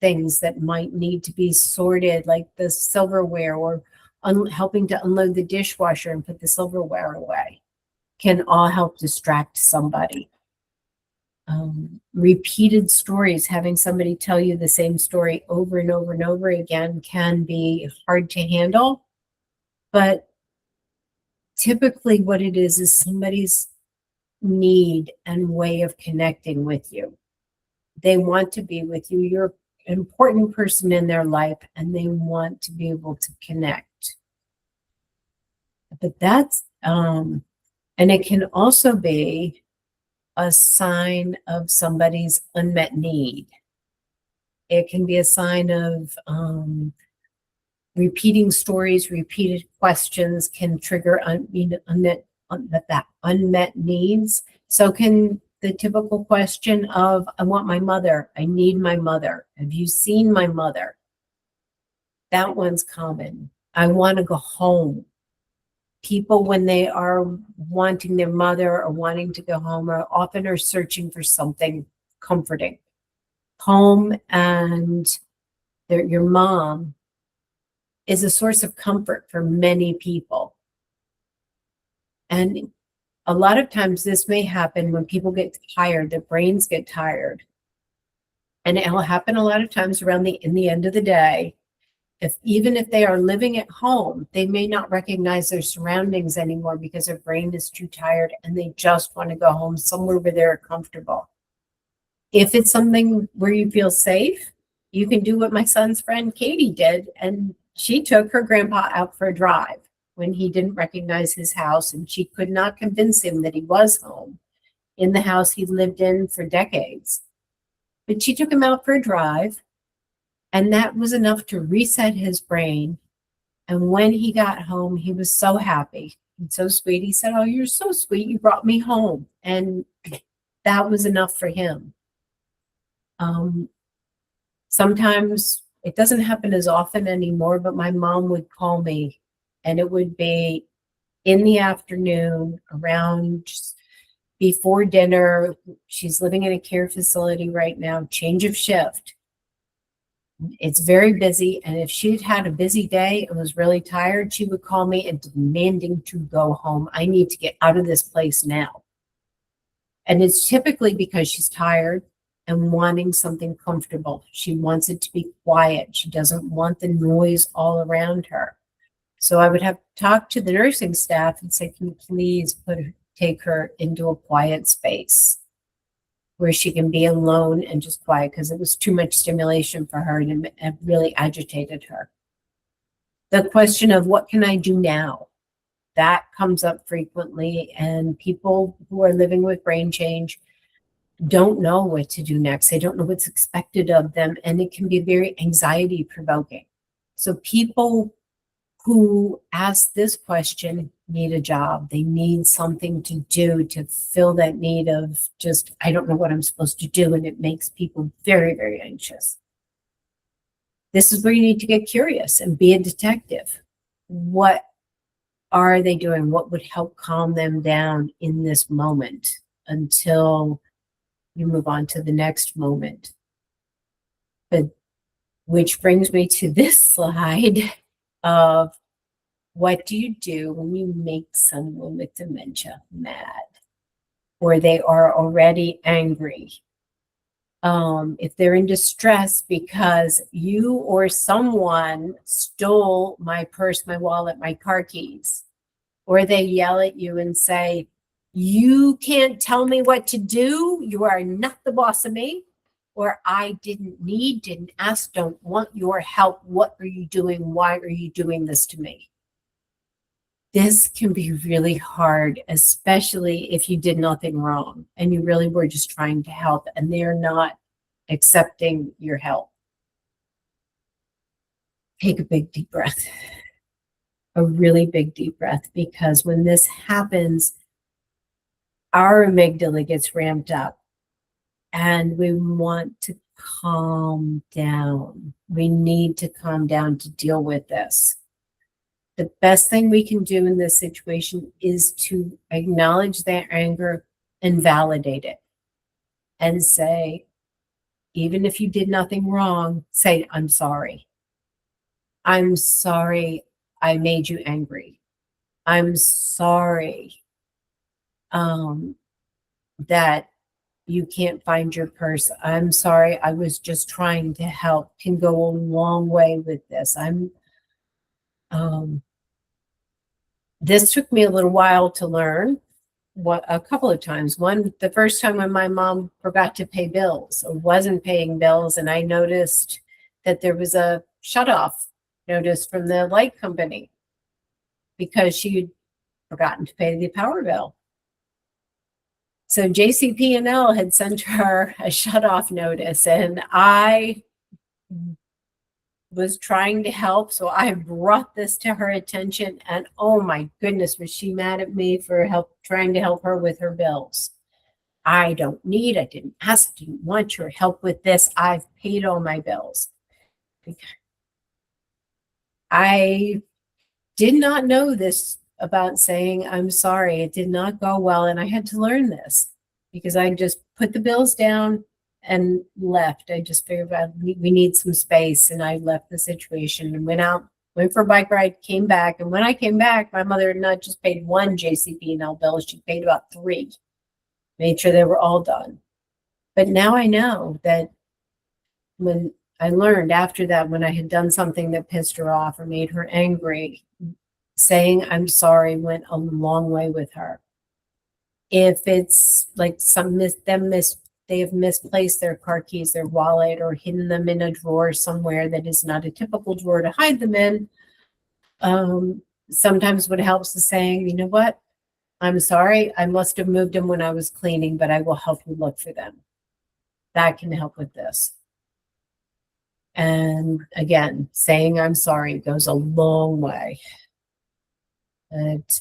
things that might need to be sorted, like the silverware, or helping to unload the dishwasher and put the silverware away, can all help distract somebody. Repeated stories, having somebody tell you the same story over and over and over again can be hard to handle, but typically what it is somebody's need and way of connecting with you. They want to be with you. You're an important person in their life and they want to be able to connect. But that's, and it can also be a sign of somebody's unmet need. It can be a sign of repeating stories, repeated questions can trigger unmet needs. So can the typical question of, I want my mother, I need my mother. Have you seen my mother? That one's common. I want to go home. People, when they are wanting their mother or wanting to go home, are often searching for something comforting. Home and your mom is a source of comfort for many people. And a lot of times this may happen when people get tired, their brains get tired. And it will happen a lot of times in the end of the day. Even if they are living at home, they may not recognize their surroundings anymore because their brain is too tired and they just want to go home somewhere where they're comfortable. If it's something where you feel safe, you can do what my son's friend Katie did, and she took her grandpa out for a drive when he didn't recognize his house, and she could not convince him that he was home in the house he'd lived in for decades. But she took him out for a drive. And that was enough to reset his brain. And when he got home, he was so happy and so sweet. He said, "Oh, you're so sweet. You brought me home." And that was enough for him. Sometimes it doesn't happen as often anymore, but my mom would call me and it would be in the afternoon around before dinner. She's living in a care facility right now, change of shift. It's very busy, and if she'd had a busy day and was really tired, she would call me and demanding to go home. I need to get out of this place now. And it's typically because she's tired and wanting something comfortable. She wants it to be quiet. She doesn't want the noise all around her. So I would have to talk to the nursing staff and say, "Can you please take her into a quiet space where she can be alone and just quiet," because it was too much stimulation for her and it really agitated her. The question of what can I do now? That comes up frequently, and people who are living with brain change don't know what to do next. They don't know what's expected of them, and it can be very anxiety provoking. So people who ask this question need a job. They need something to do to fill that need of just, I don't know what I'm supposed to do. And it makes people very, very anxious. This is where you need to get curious and be a detective. What are they doing? What would help calm them down in this moment until you move on to the next moment? But which brings me to this slide of what do you do when you make someone with dementia mad or they are already angry? If they're in distress because you or someone stole my purse, my wallet, my car keys, or they yell at you and say, you can't tell me what to do. You are not the boss of me. Or I didn't ask, don't want your help. What are you doing? Why are you doing this to me? This can be really hard, especially if you did nothing wrong and you really were just trying to help and they're not accepting your help. Take a big deep breath, a really big deep breath, because when this happens, our amygdala gets ramped up and we want to calm down. We need to calm down to deal with this. The best thing we can do in this situation is to acknowledge their anger and validate it and say, even if you did nothing wrong, say, I'm sorry. I'm sorry I made you angry. I'm sorry that you can't find your purse. I'm sorry, I was just trying to help. Can go a long way with this. This took me a little while to learn, a couple of times. The first time when my mom forgot to pay bills or wasn't paying bills, and I noticed that there was a shut-off notice from the light company because she'd forgotten to pay the power bill. So JCP&L had sent her a shut-off notice, and I was trying to help, so I brought this to her attention, and oh my goodness, was she mad at me for trying to help her with her bills. I didn't ask, didn't want your help with this. I've paid all my bills. I did not know this about saying I'm sorry. It did not go well, and I had to learn this because I just put the bills down and left. I just figured out we need some space, and I left the situation and went for a bike ride, came back. And when I came back, my mother had not just paid one JCP&L bill, she paid about 3, made sure they were all done. But now I know that when I learned after that, when I had done something that pissed her off or made her angry, saying I'm sorry went a long way with her. If it's like they have misplaced their car keys, their wallet, or hidden them in a drawer somewhere that is not a typical drawer to hide them in. Sometimes what helps is saying, you know what? I'm sorry, I must have moved them when I was cleaning, but I will help you look for them. That can help with this. And again, saying I'm sorry goes a long way. But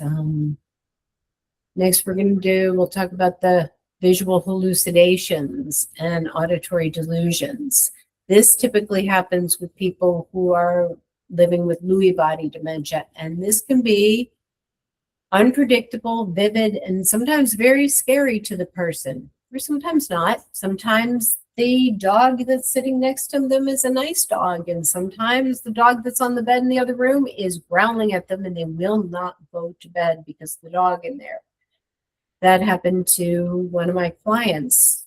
next we'll talk about the visual hallucinations and auditory delusions. This typically happens with people who are living with Lewy body dementia, and this can be unpredictable, vivid, and sometimes very scary to the person, or sometimes not. Sometimes the dog that's sitting next to them is a nice dog, and sometimes the dog that's on the bed in the other room is growling at them and they will not go to bed because of the dog in there. That happened to one of my clients.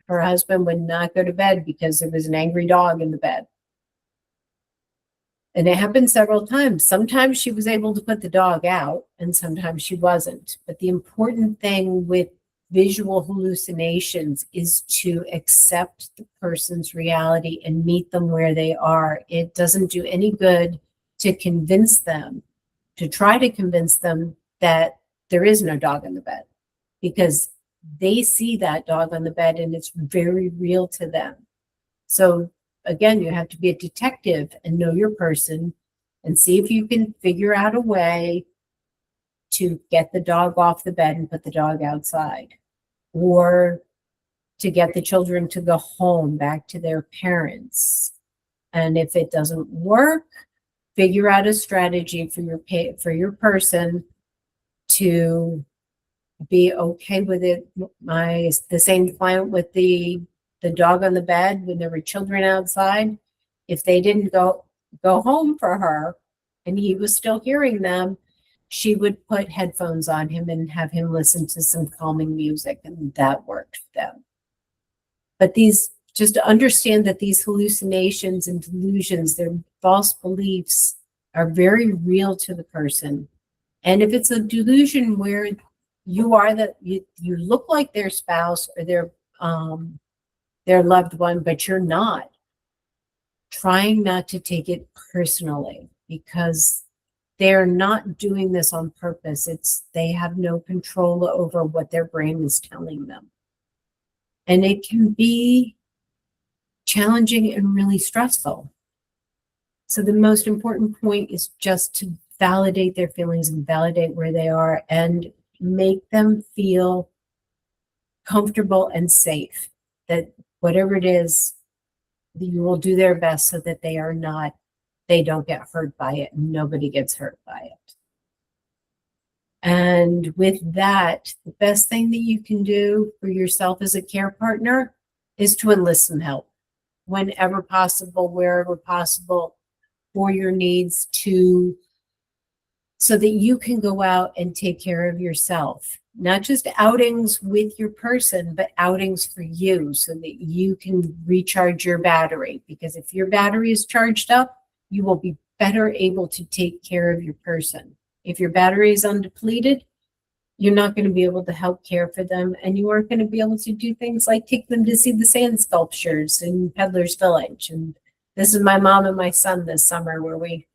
Her husband would not go to bed because there was an angry dog in the bed. And it happened several times. Sometimes she was able to put the dog out and sometimes she wasn't. But the important thing with visual hallucinations is to accept the person's reality and meet them where they are. It doesn't do any good to try to convince them that there is no dog in the bed, because they see that dog on the bed and it's very real to them. So again, you have to be a detective and know your person and see if you can figure out a way to get the dog off the bed and put the dog outside, or to get the children to go home back to their parents. And if it doesn't work, figure out a strategy for your person to be okay with it. The same client with the dog on the bed when there were children outside, if they didn't go home for her and he was still hearing them, she would put headphones on him and have him listen to some calming music, and that worked for them. But just to understand that these hallucinations and delusions, their false beliefs, are very real to the person. And if it's a delusion where you look like their spouse or their loved one, but you're not, trying not to take it personally, because they're not doing this on purpose. They have no control over what their brain is telling them. And it can be challenging and really stressful. So the most important point is just to validate their feelings and validate where they are and make them feel comfortable and safe, that whatever it is, you will do their best so that they don't get hurt by it, and nobody gets hurt by it. And with that, the best thing that you can do for yourself as a care partner is to enlist some help whenever possible, wherever possible, for your needs, so that you can go out and take care of yourself. Not just outings with your person, but outings for you, so that you can recharge your battery. Because if your battery is charged up, you will be better able to take care of your person. If your battery is undepleted, you're not going to be able to help care for them, and you aren't going to be able to do things like take them to see the sand sculptures in Peddler's Village. And this is my mom and my son this summer, where we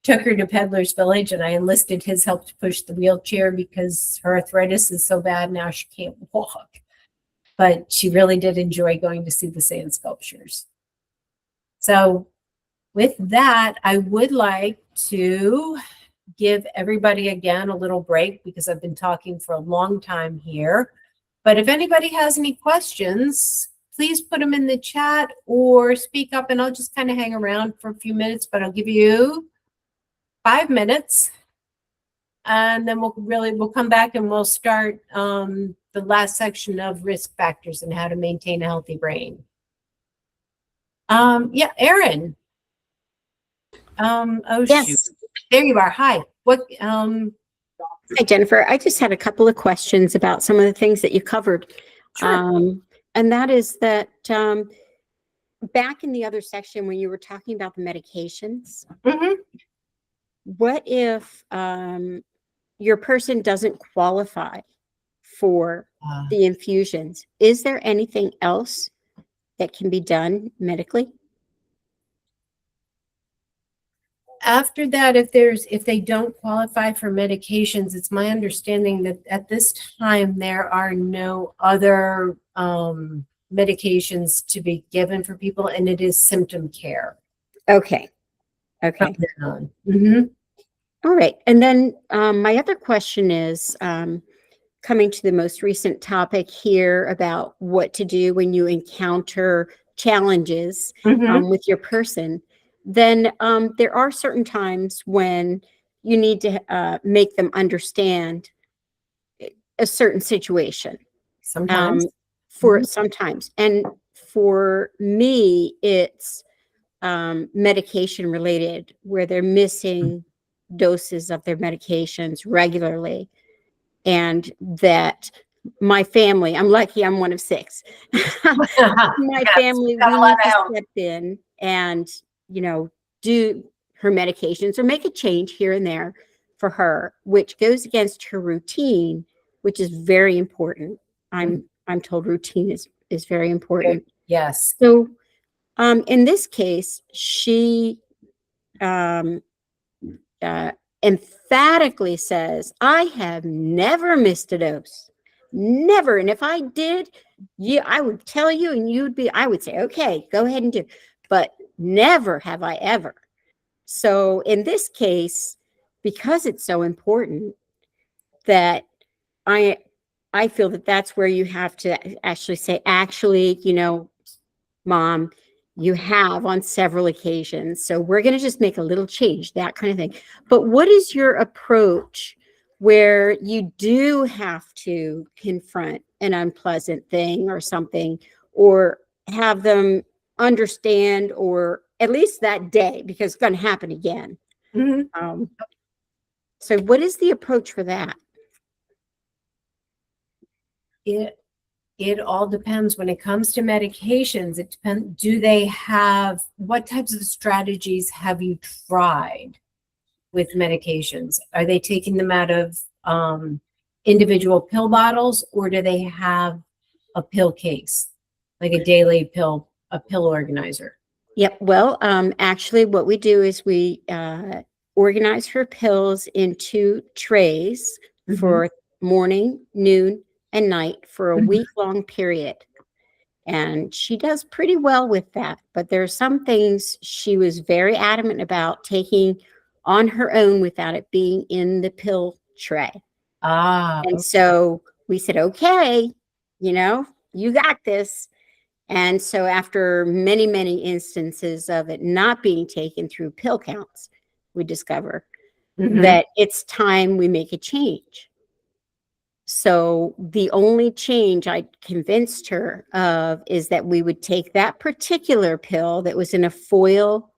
took her to Peddler's Village, and I enlisted his help to push the wheelchair because her arthritis is so bad now she can't walk. But she really did enjoy going to see the sand sculptures. So with that, I would like to give everybody again a little break, because I've been talking for a long time here. But if anybody has any questions, please put them in the chat or speak up, and I'll just kind of hang around for a few minutes, but I'll give you 5 minutes, and then we'll come back and we'll start the last section of risk factors and how to maintain a healthy brain. Yeah, Erin. Oh, yes. Shoot. There you are. Hi. What? Hi, Jennifer. I just had a couple of questions about some of the things that you covered. Sure. And that is that back in the other section when you were talking about the medications, what if your person doesn't qualify for the infusions? Is there anything else that can be done medically? After that, if they don't qualify for medications, it's my understanding that at this time there are no other medications to be given for people, and it is symptom care. Okay. Okay. All right. And then my other question is coming to the most recent topic here about what to do when you encounter challenges with your person. Then there are certain times when you need to make them understand a certain situation. Sometimes. Sometimes. And for me, it's medication related, where they're missing doses of their medications regularly. And that my family, I'm lucky I'm one of 6. My family, we need to step in and, do her medications or make a change here and there for her, which goes against her routine, which is very important. I'm told routine is very important. Yes. So in this case, she emphatically says, I have never missed a dose. Never. And if I did, I would tell you, and I would say, okay, go ahead and do it. But never have I ever. So in this case, because it's so important, that I feel that that's where you have to actually say, Mom, You have on several occasions. So we're going to just make a little change, that kind of thing. But what is your approach where you do have to confront an unpleasant thing or something, or have them understand, or at least that day, because it's going to happen again? Mhm. So what is the approach for that? It all depends. When it comes to medications, it depends. What types of strategies have you tried with medications? Are they taking them out of individual pill bottles, or do they have a pill case, like a daily pill, a pill organizer? Yep. Well, actually, what we do is we organize her pills into trays for morning, noon, and night for a Mhm. week-long period. And she does pretty well with that. But there are some things she was very adamant about taking on her own without it being in the pill tray. And Okay. so we said, okay, you got this. And so after many, many instances of it not being taken through pill counts, we discover Mhm. that it's time we make a change. So the only change I convinced her of is that we would take that particular pill that was in a foil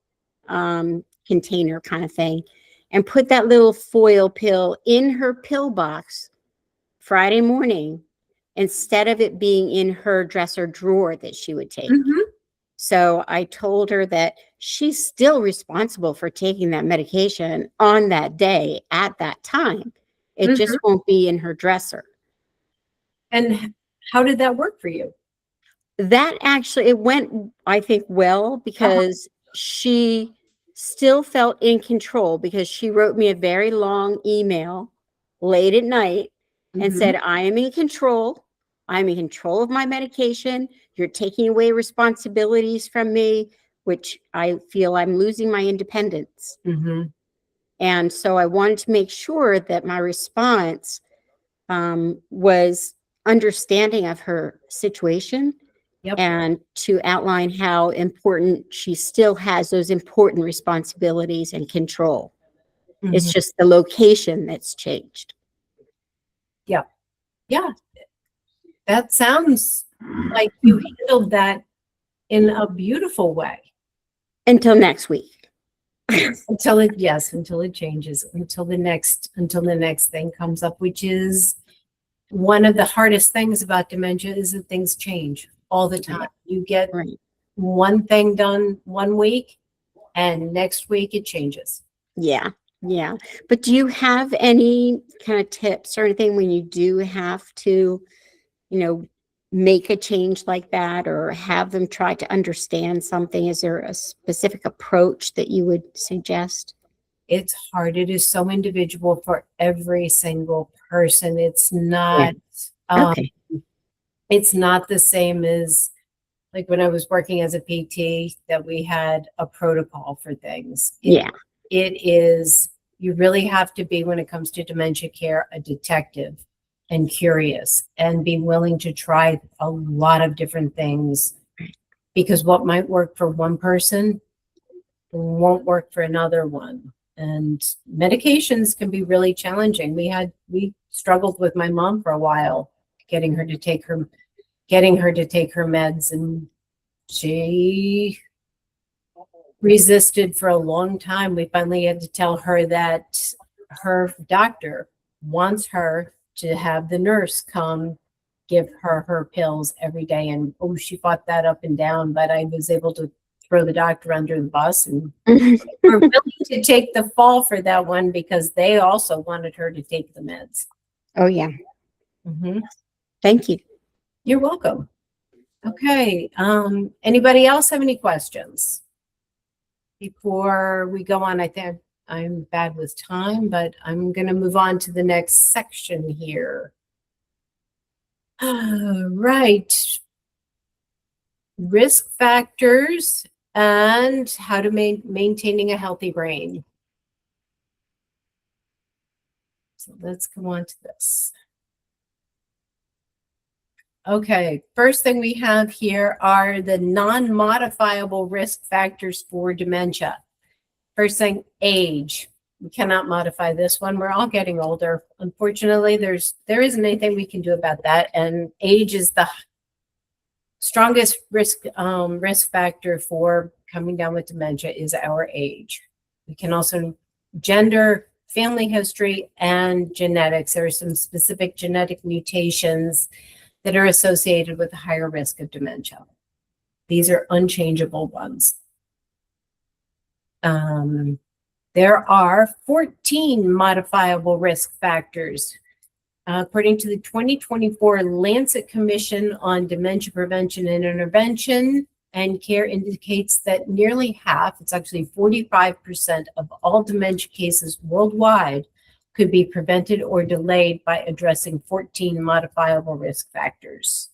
container kind of thing, and put that little foil pill in her pill box Friday morning, instead of it being in her dresser drawer that she would take. Mhm. So I told her that she's still responsible for taking that medication on that day at that time. It Mhm. just won't be in her dresser. And how did that work for you? That actually, it went, I think, well, Uh-huh. because she still felt in control, because she wrote me a very long email late at night and Mhm. said, I am in control. I'm in control of my medication. You're taking away responsibilities from me, which I feel I'm losing my independence. Mhm. And so I wanted to make sure that my response was understanding of her situation, Yep. and to outline how important she still has those important responsibilities and control. It's Mhm. just the location that's changed. Yep. Yeah. That sounds like you handled that in a beautiful way. Until next week. Until it changes, until the next thing comes up, which is one of the hardest things about dementia, is that things change all the time. Right. You get Right. one thing done one week, and next week it changes. Yeah. Yeah. But do you have any kind of tips or anything when you do have to, you know, make a change like that, or have them try to understand something? Is there a specific approach that you would suggest? It's hard. It is so individual for every single person. Yeah. Um, Okay. it's not the same as, like, when I was working as a PT, that we had a protocol for things. Yeah. It is, you really have to be, when it comes to dementia care, a detective and curious, and be willing to try a lot of different things, because what might work for one person won't work for another one. And medications can be really challenging. We struggled with my mom for a while, getting her to take her meds, and she resisted for a long time. We finally had to tell her that her doctor wants her to have the nurse come give her pills every day. And oh, she fought that up and down, but I was able to throw the doctor under the bus, and we're willing to take the fall for that one, because they also wanted her to take the meds. Oh, yeah. Mhm. Thank you. You're welcome. Okay. Anybody else have any questions before we go on? I think I'm bad with time, but I'm going to move on to the next section here. Right. Risk factors and how to maintaining a healthy brain. So let's go on to this. Okay, first thing we have here are the non-modifiable risk factors for dementia. First thing, age. We cannot modify this one. We're all getting older. Unfortunately, there isn't anything we can do about that. And age is the strongest risk factor for coming down with dementia is our age. We can also gender, family history, and genetics. There are some specific genetic mutations that are associated with a higher risk of dementia. These are unchangeable ones. There are 14 modifiable risk factors. According to the 2024 Lancet Commission on Dementia Prevention and Intervention and Care indicates that nearly half, it's actually 45% of all dementia cases worldwide could be prevented or delayed by addressing 14 modifiable risk factors.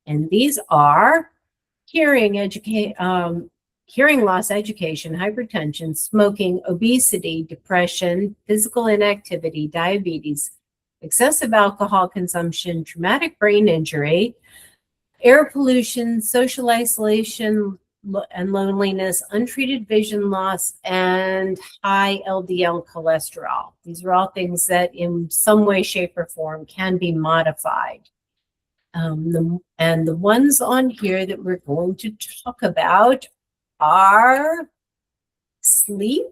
And these are hearing loss education, hypertension, smoking, obesity, depression, physical inactivity, diabetes, excessive alcohol consumption, traumatic brain injury, air pollution, social isolation and loneliness, untreated vision loss, and high LDL cholesterol. These are all things that in some way, shape, or form can be modified. And the ones on here that we're going to talk about are sleep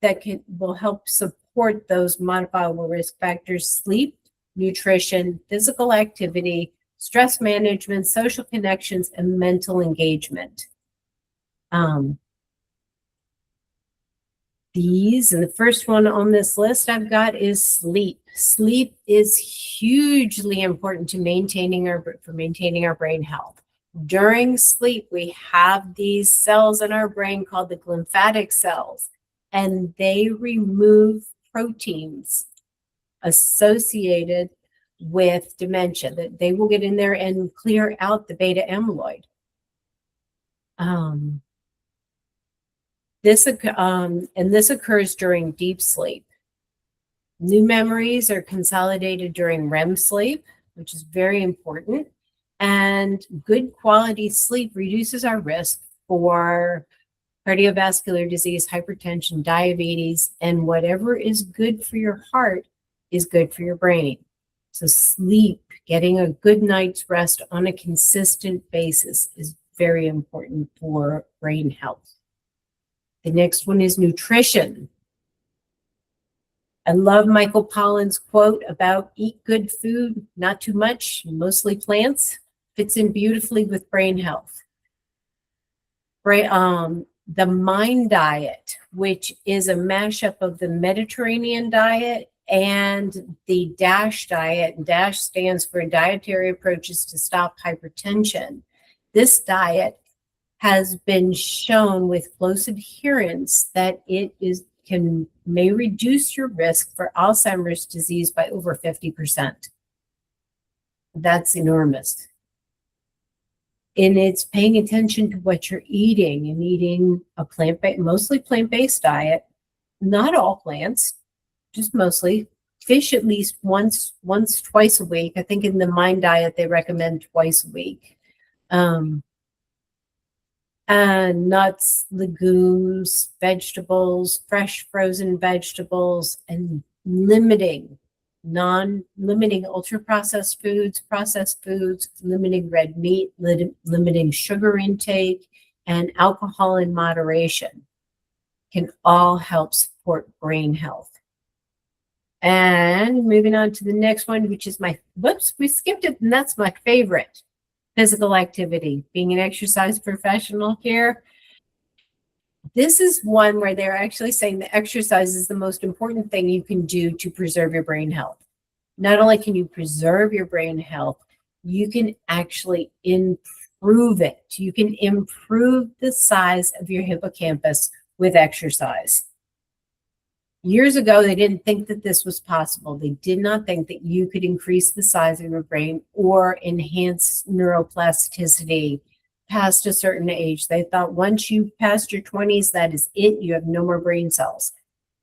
that will help support those modifiable risk factors: sleep, nutrition, physical activity, stress management, social connections, and mental engagement. And the first one on this list I've got is sleep. Sleep is hugely important to maintaining our brain health. During sleep, we have these cells in our brain called the glymphatic cells, and they remove proteins associated with dementia, that they will get in there and clear out the beta amyloid. This occurs during deep sleep. New memories are consolidated during REM sleep, which is very important. And good quality sleep reduces our risk for cardiovascular disease, hypertension, diabetes, and whatever is good for your heart is good for your brain. So sleep, getting a good night's rest on a consistent basis is very important for brain health. The next one is nutrition. I love Michael Pollan's quote about eat good food, not too much, mostly plants. Fits in beautifully with brain health. The MIND diet, which is a mashup of the Mediterranean diet and the DASH diet. DASH stands for Dietary Approaches to Stop Hypertension. This diet has been shown with close adherence that it may reduce your risk for Alzheimer's disease by over 50%. That's enormous. And it's paying attention to what you're eating and eating a mostly plant-based diet, not all plants, just mostly. Fish at least once, twice a week. I think in the MIND diet, they recommend twice a week. And nuts, legumes, vegetables, fresh frozen vegetables, and limiting ultra-processed foods, processed foods, limiting red meat, limiting sugar intake, and alcohol in moderation can all help support brain health. And moving on to the next one, which is we skipped it, and that's my favorite. Physical activity. Being an exercise professional here, this is one where they're actually saying that exercise is the most important thing you can do to preserve your brain health. Not only can you preserve your brain health, you can actually improve it. You can improve the size of your hippocampus with exercise. Years ago, they didn't think that this was possible. They did not think that you could increase the size of your brain or enhance neuroplasticity past a certain age. They thought once you passed your 20s, that is it. You have no more brain cells.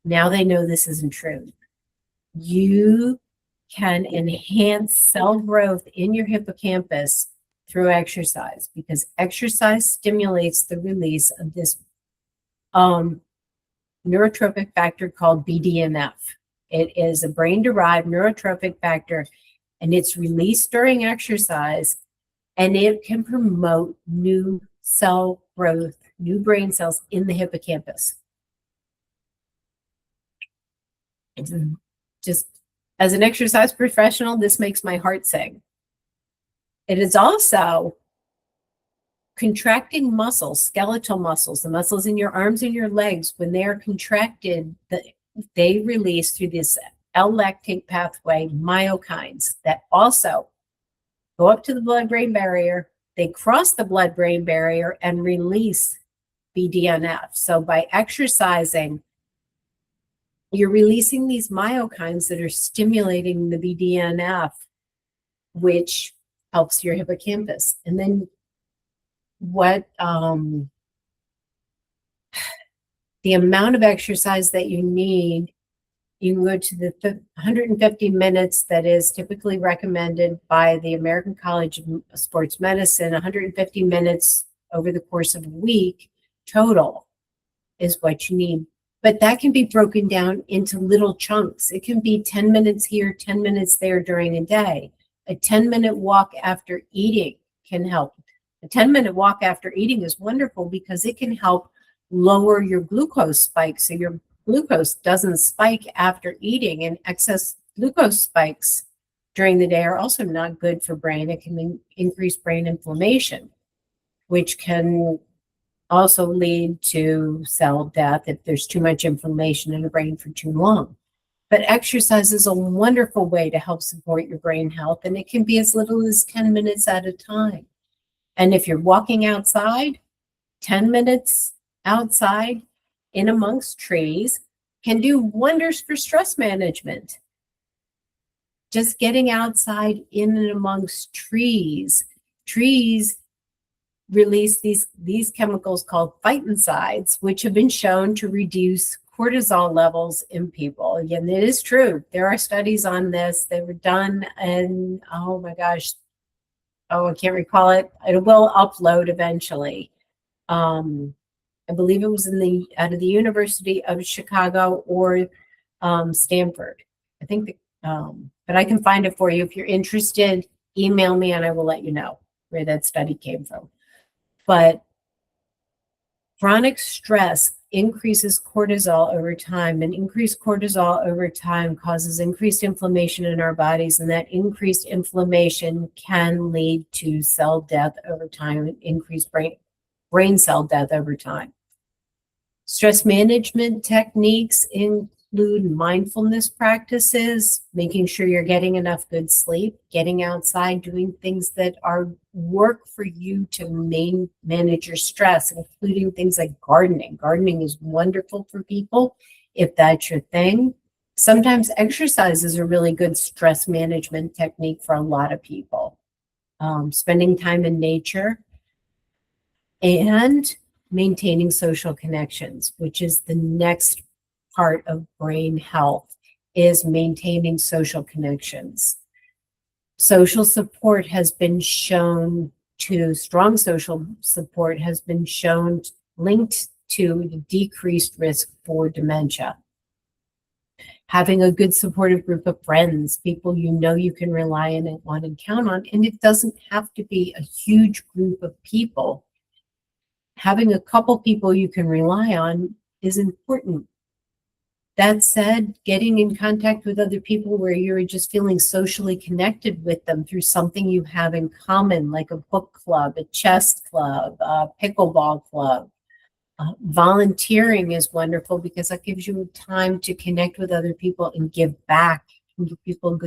Now they know this isn't true. You can enhance cell growth in your hippocampus through exercise, because exercise stimulates the release of this neurotrophic factor called BDNF. It is a brain-derived neurotrophic factor, and it's released during exercise, and it can promote new cell growth, new brain cells in the hippocampus. Just as an exercise professional, this makes my heart sing. It is also contracting muscles, skeletal muscles, the muscles in your arms and your legs. When they are contracted, they release through this L-lactate pathway myokines that also go up to the blood-brain barrier. They cross the blood-brain barrier and release BDNF. So by exercising, you're releasing these myokines that are stimulating the BDNF, which helps your hippocampus. And then what the amount of exercise that you need, you can go to the 150 minutes that is typically recommended by the American College of Sports Medicine. 150 minutes over the course of a week total is what you need. But that can be broken down into little chunks. It can be 10 minutes here, 10 minutes there during a day. A 10-minute walk after eating can help. A 10-minute walk after eating is wonderful because it can help lower your glucose spike, so your glucose doesn't spike after eating, and excess glucose spikes during the day are also not good for brain. It can increase brain inflammation, which can also lead to cell death if there's too much inflammation in the brain for too long. But exercise is a wonderful way to help support your brain health, and it can be as little as 10 minutes at a time. And if you're walking outside, 10 minutes outside in amongst trees can do wonders for stress management. Just getting outside in and amongst trees release these chemicals called phytoncides, which have been shown to reduce cortisol levels in people. Again, it is true. There are studies on this. They were done, and oh my gosh, I can't recall it. It will upload eventually. I believe it was out of the University of Chicago or Stanford. I think, but I can find it for you. If you're interested, email me and I will let you know where that study came from. But chronic stress increases cortisol over time, and increased cortisol over time causes increased inflammation in our bodies, and that increased inflammation can lead to cell death over time, and increased brain cell death over time. Stress management techniques include mindfulness practices, making sure you're getting enough good sleep, getting outside, doing things that are work for you to manage your stress, including things like gardening. Gardening is wonderful for people if that's your thing. Sometimes exercise is a really good stress management technique for a lot of people. Spending time in nature and maintaining social connections, which is the next part of brain health, is maintaining social connections. Social support has been shown to, strong social support has been shown linked to the decreased risk for dementia. Having a good supportive group of friends, people you know you can rely on and count on, and it doesn't have to be a huge group of people. Having a couple people you can rely on is important. That said, getting in contact with other people where you're just feeling socially connected with them through something you have in common, like a book club, a chess club, a pickleball club. Volunteering is wonderful because that gives you time to connect with other people and give back and give people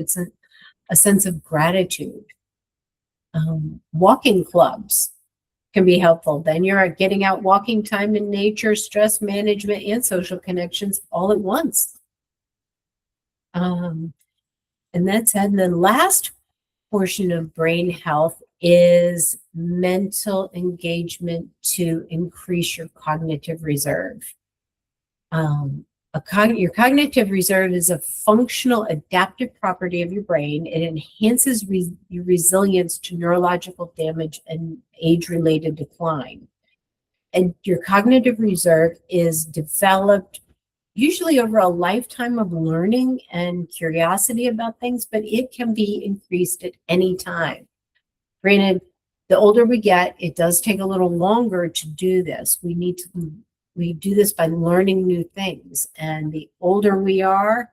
a sense of gratitude. Walking clubs can be helpful. Then you're getting out walking time in nature, stress management, and social connections all at once. And that said, and then last portion of brain health is mental engagement to increase your cognitive reserve. A Your cognitive reserve is a functional adaptive property of your brain. It enhances your resilience to neurological damage and age-related decline. And your cognitive reserve is developed usually over a lifetime of learning and curiosity about things, but it can be increased at any time. Granted, the older we get, it does take a little longer to do this. We do this by learning new things. And the older we are,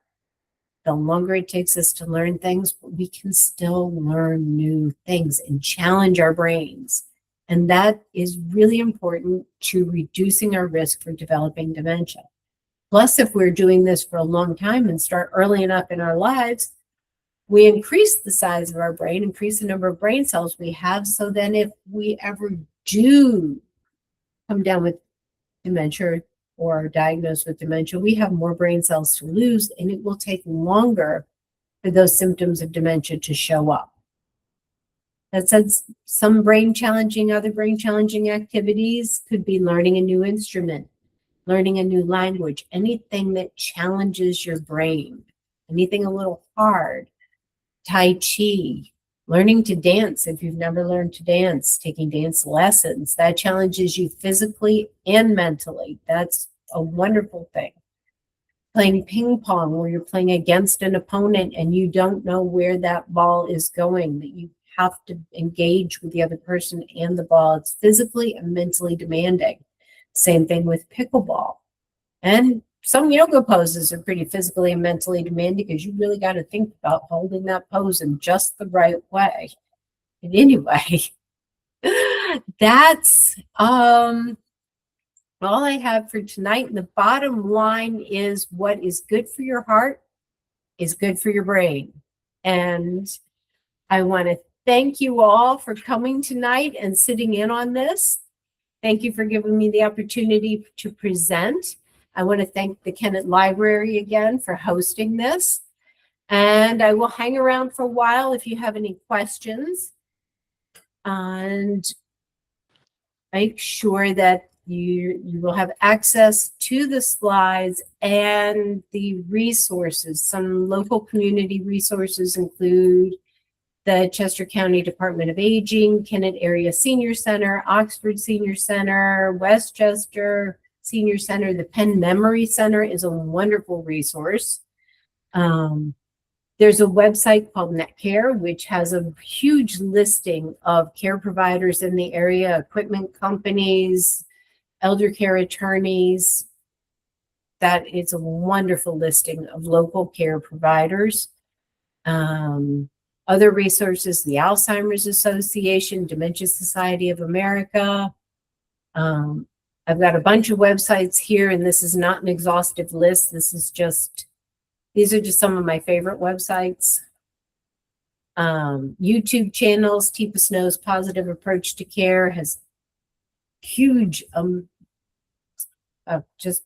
the longer it takes us to learn things, but we can still learn new things and challenge our brains. And that is really important to reducing our risk for developing dementia. Plus, if we're doing this for a long time and start early enough in our lives, we increase the size of our brain, increase the number of brain cells we have. So then if we ever do come down with dementia or are diagnosed with dementia, we have more brain cells to lose, and it will take longer for those symptoms of dementia to show up. That said, some other brain challenging activities could be learning a new instrument, learning a new language, anything that challenges your brain, anything a little hard. Tai Chi, learning to dance if you've never learned to dance, taking dance lessons, that challenges you physically and mentally. That's a wonderful thing. Playing ping pong where you're playing against an opponent and you don't know where that ball is going, that you have to engage with the other person and the ball. It's physically and mentally demanding. Same thing with pickleball. And some yoga poses are pretty physically and mentally demanding because you really got to think about holding that pose in just the right way. And anyway, that's all I have for tonight. And the bottom line is what is good for your heart is good for your brain. And I want to thank you all for coming tonight and sitting in on this. Thank you for giving me the opportunity to present. I want to thank the Kennett Library again for hosting this. And I will hang around for a while if you have any questions. And make sure that you will have access to the slides and the resources. Some local community resources include the Chester County Department of Aging, Kennett Area Senior Center, Oxford Senior Center, Westchester Senior Center. The Penn Memory Center is a wonderful resource. There's a website called NetCare, which has a huge listing of care providers in the area, equipment companies, elder care attorneys. That is a wonderful listing of local care providers. Other resources, the Alzheimer's Association, Dementia Society of America. I've got a bunch of websites here, and this is not an exhaustive list. These are just some of my favorite websites. YouTube channels, Teepa Snow's Positive Approach to Care has huge, just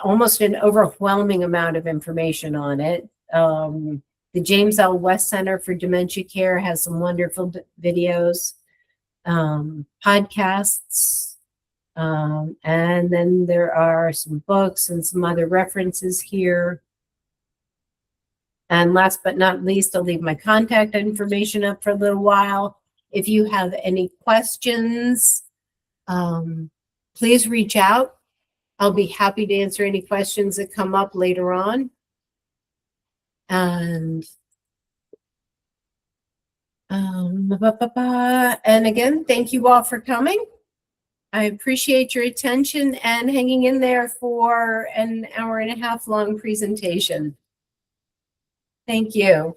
almost an overwhelming amount of information on it. The James L. West Center for Dementia Care has some wonderful videos, podcasts. And then there are some books and some other references here. And last but not least, I'll leave my contact information up for a little while. If you have any questions, please reach out. I'll be happy to answer any questions that come up later on. And again, thank you all for coming. I appreciate your attention and hanging in there for an hour and a half long presentation. Thank you.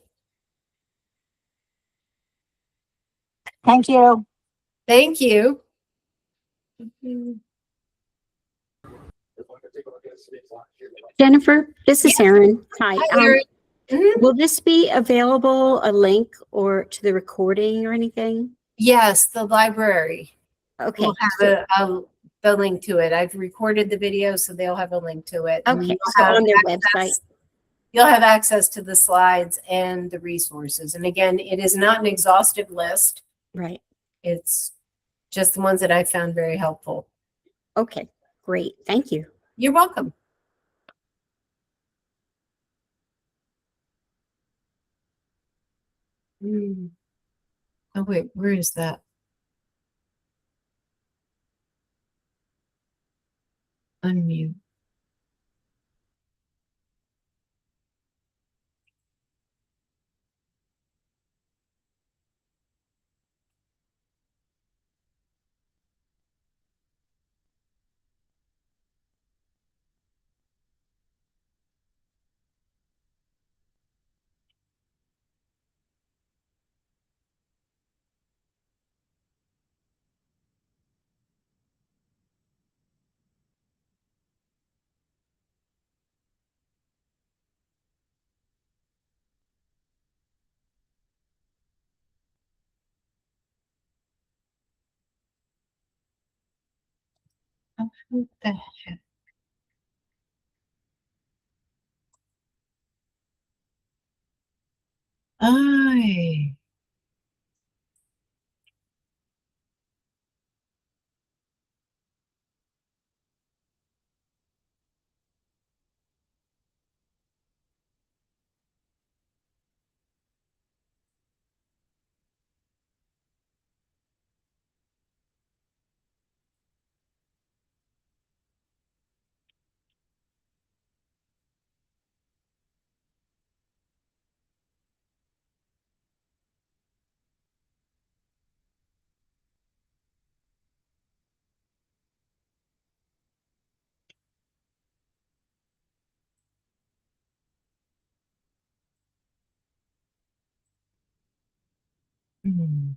Thank you. Thank you. Jennifer, this is Erin. Hi. Hi, Erin. Will this be available, a link or to the recording or anything? Yes, the library. Okay. We'll have the link to it. I've recorded the video, so they'll have a link to it. Okay, so on their website. You'll have access to the slides and the resources. And again, it is not an exhaustive list. Right. It's just the ones that I found very helpful. Okay, great. Thank you. You're welcome. Mm. Oh, wait, where is that? Unmute. Oh, what the heck? Ay. Hmm.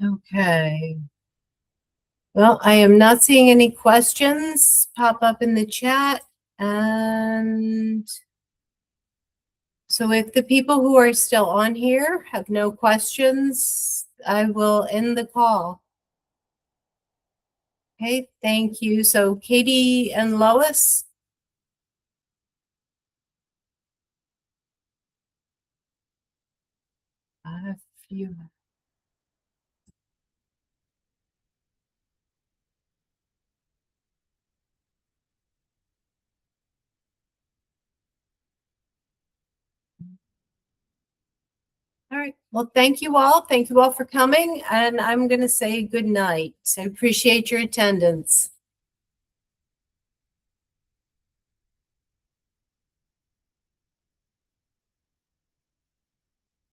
Okay. Well, I am not seeing any questions pop up in the chat. And so if the people who are still on here have no questions, I will end the call. Okay, thank you. So Katie and Lois? I have a few. All right. Well, thank you all. Thank you all for coming. And I'm going to say good night. I appreciate your attendance.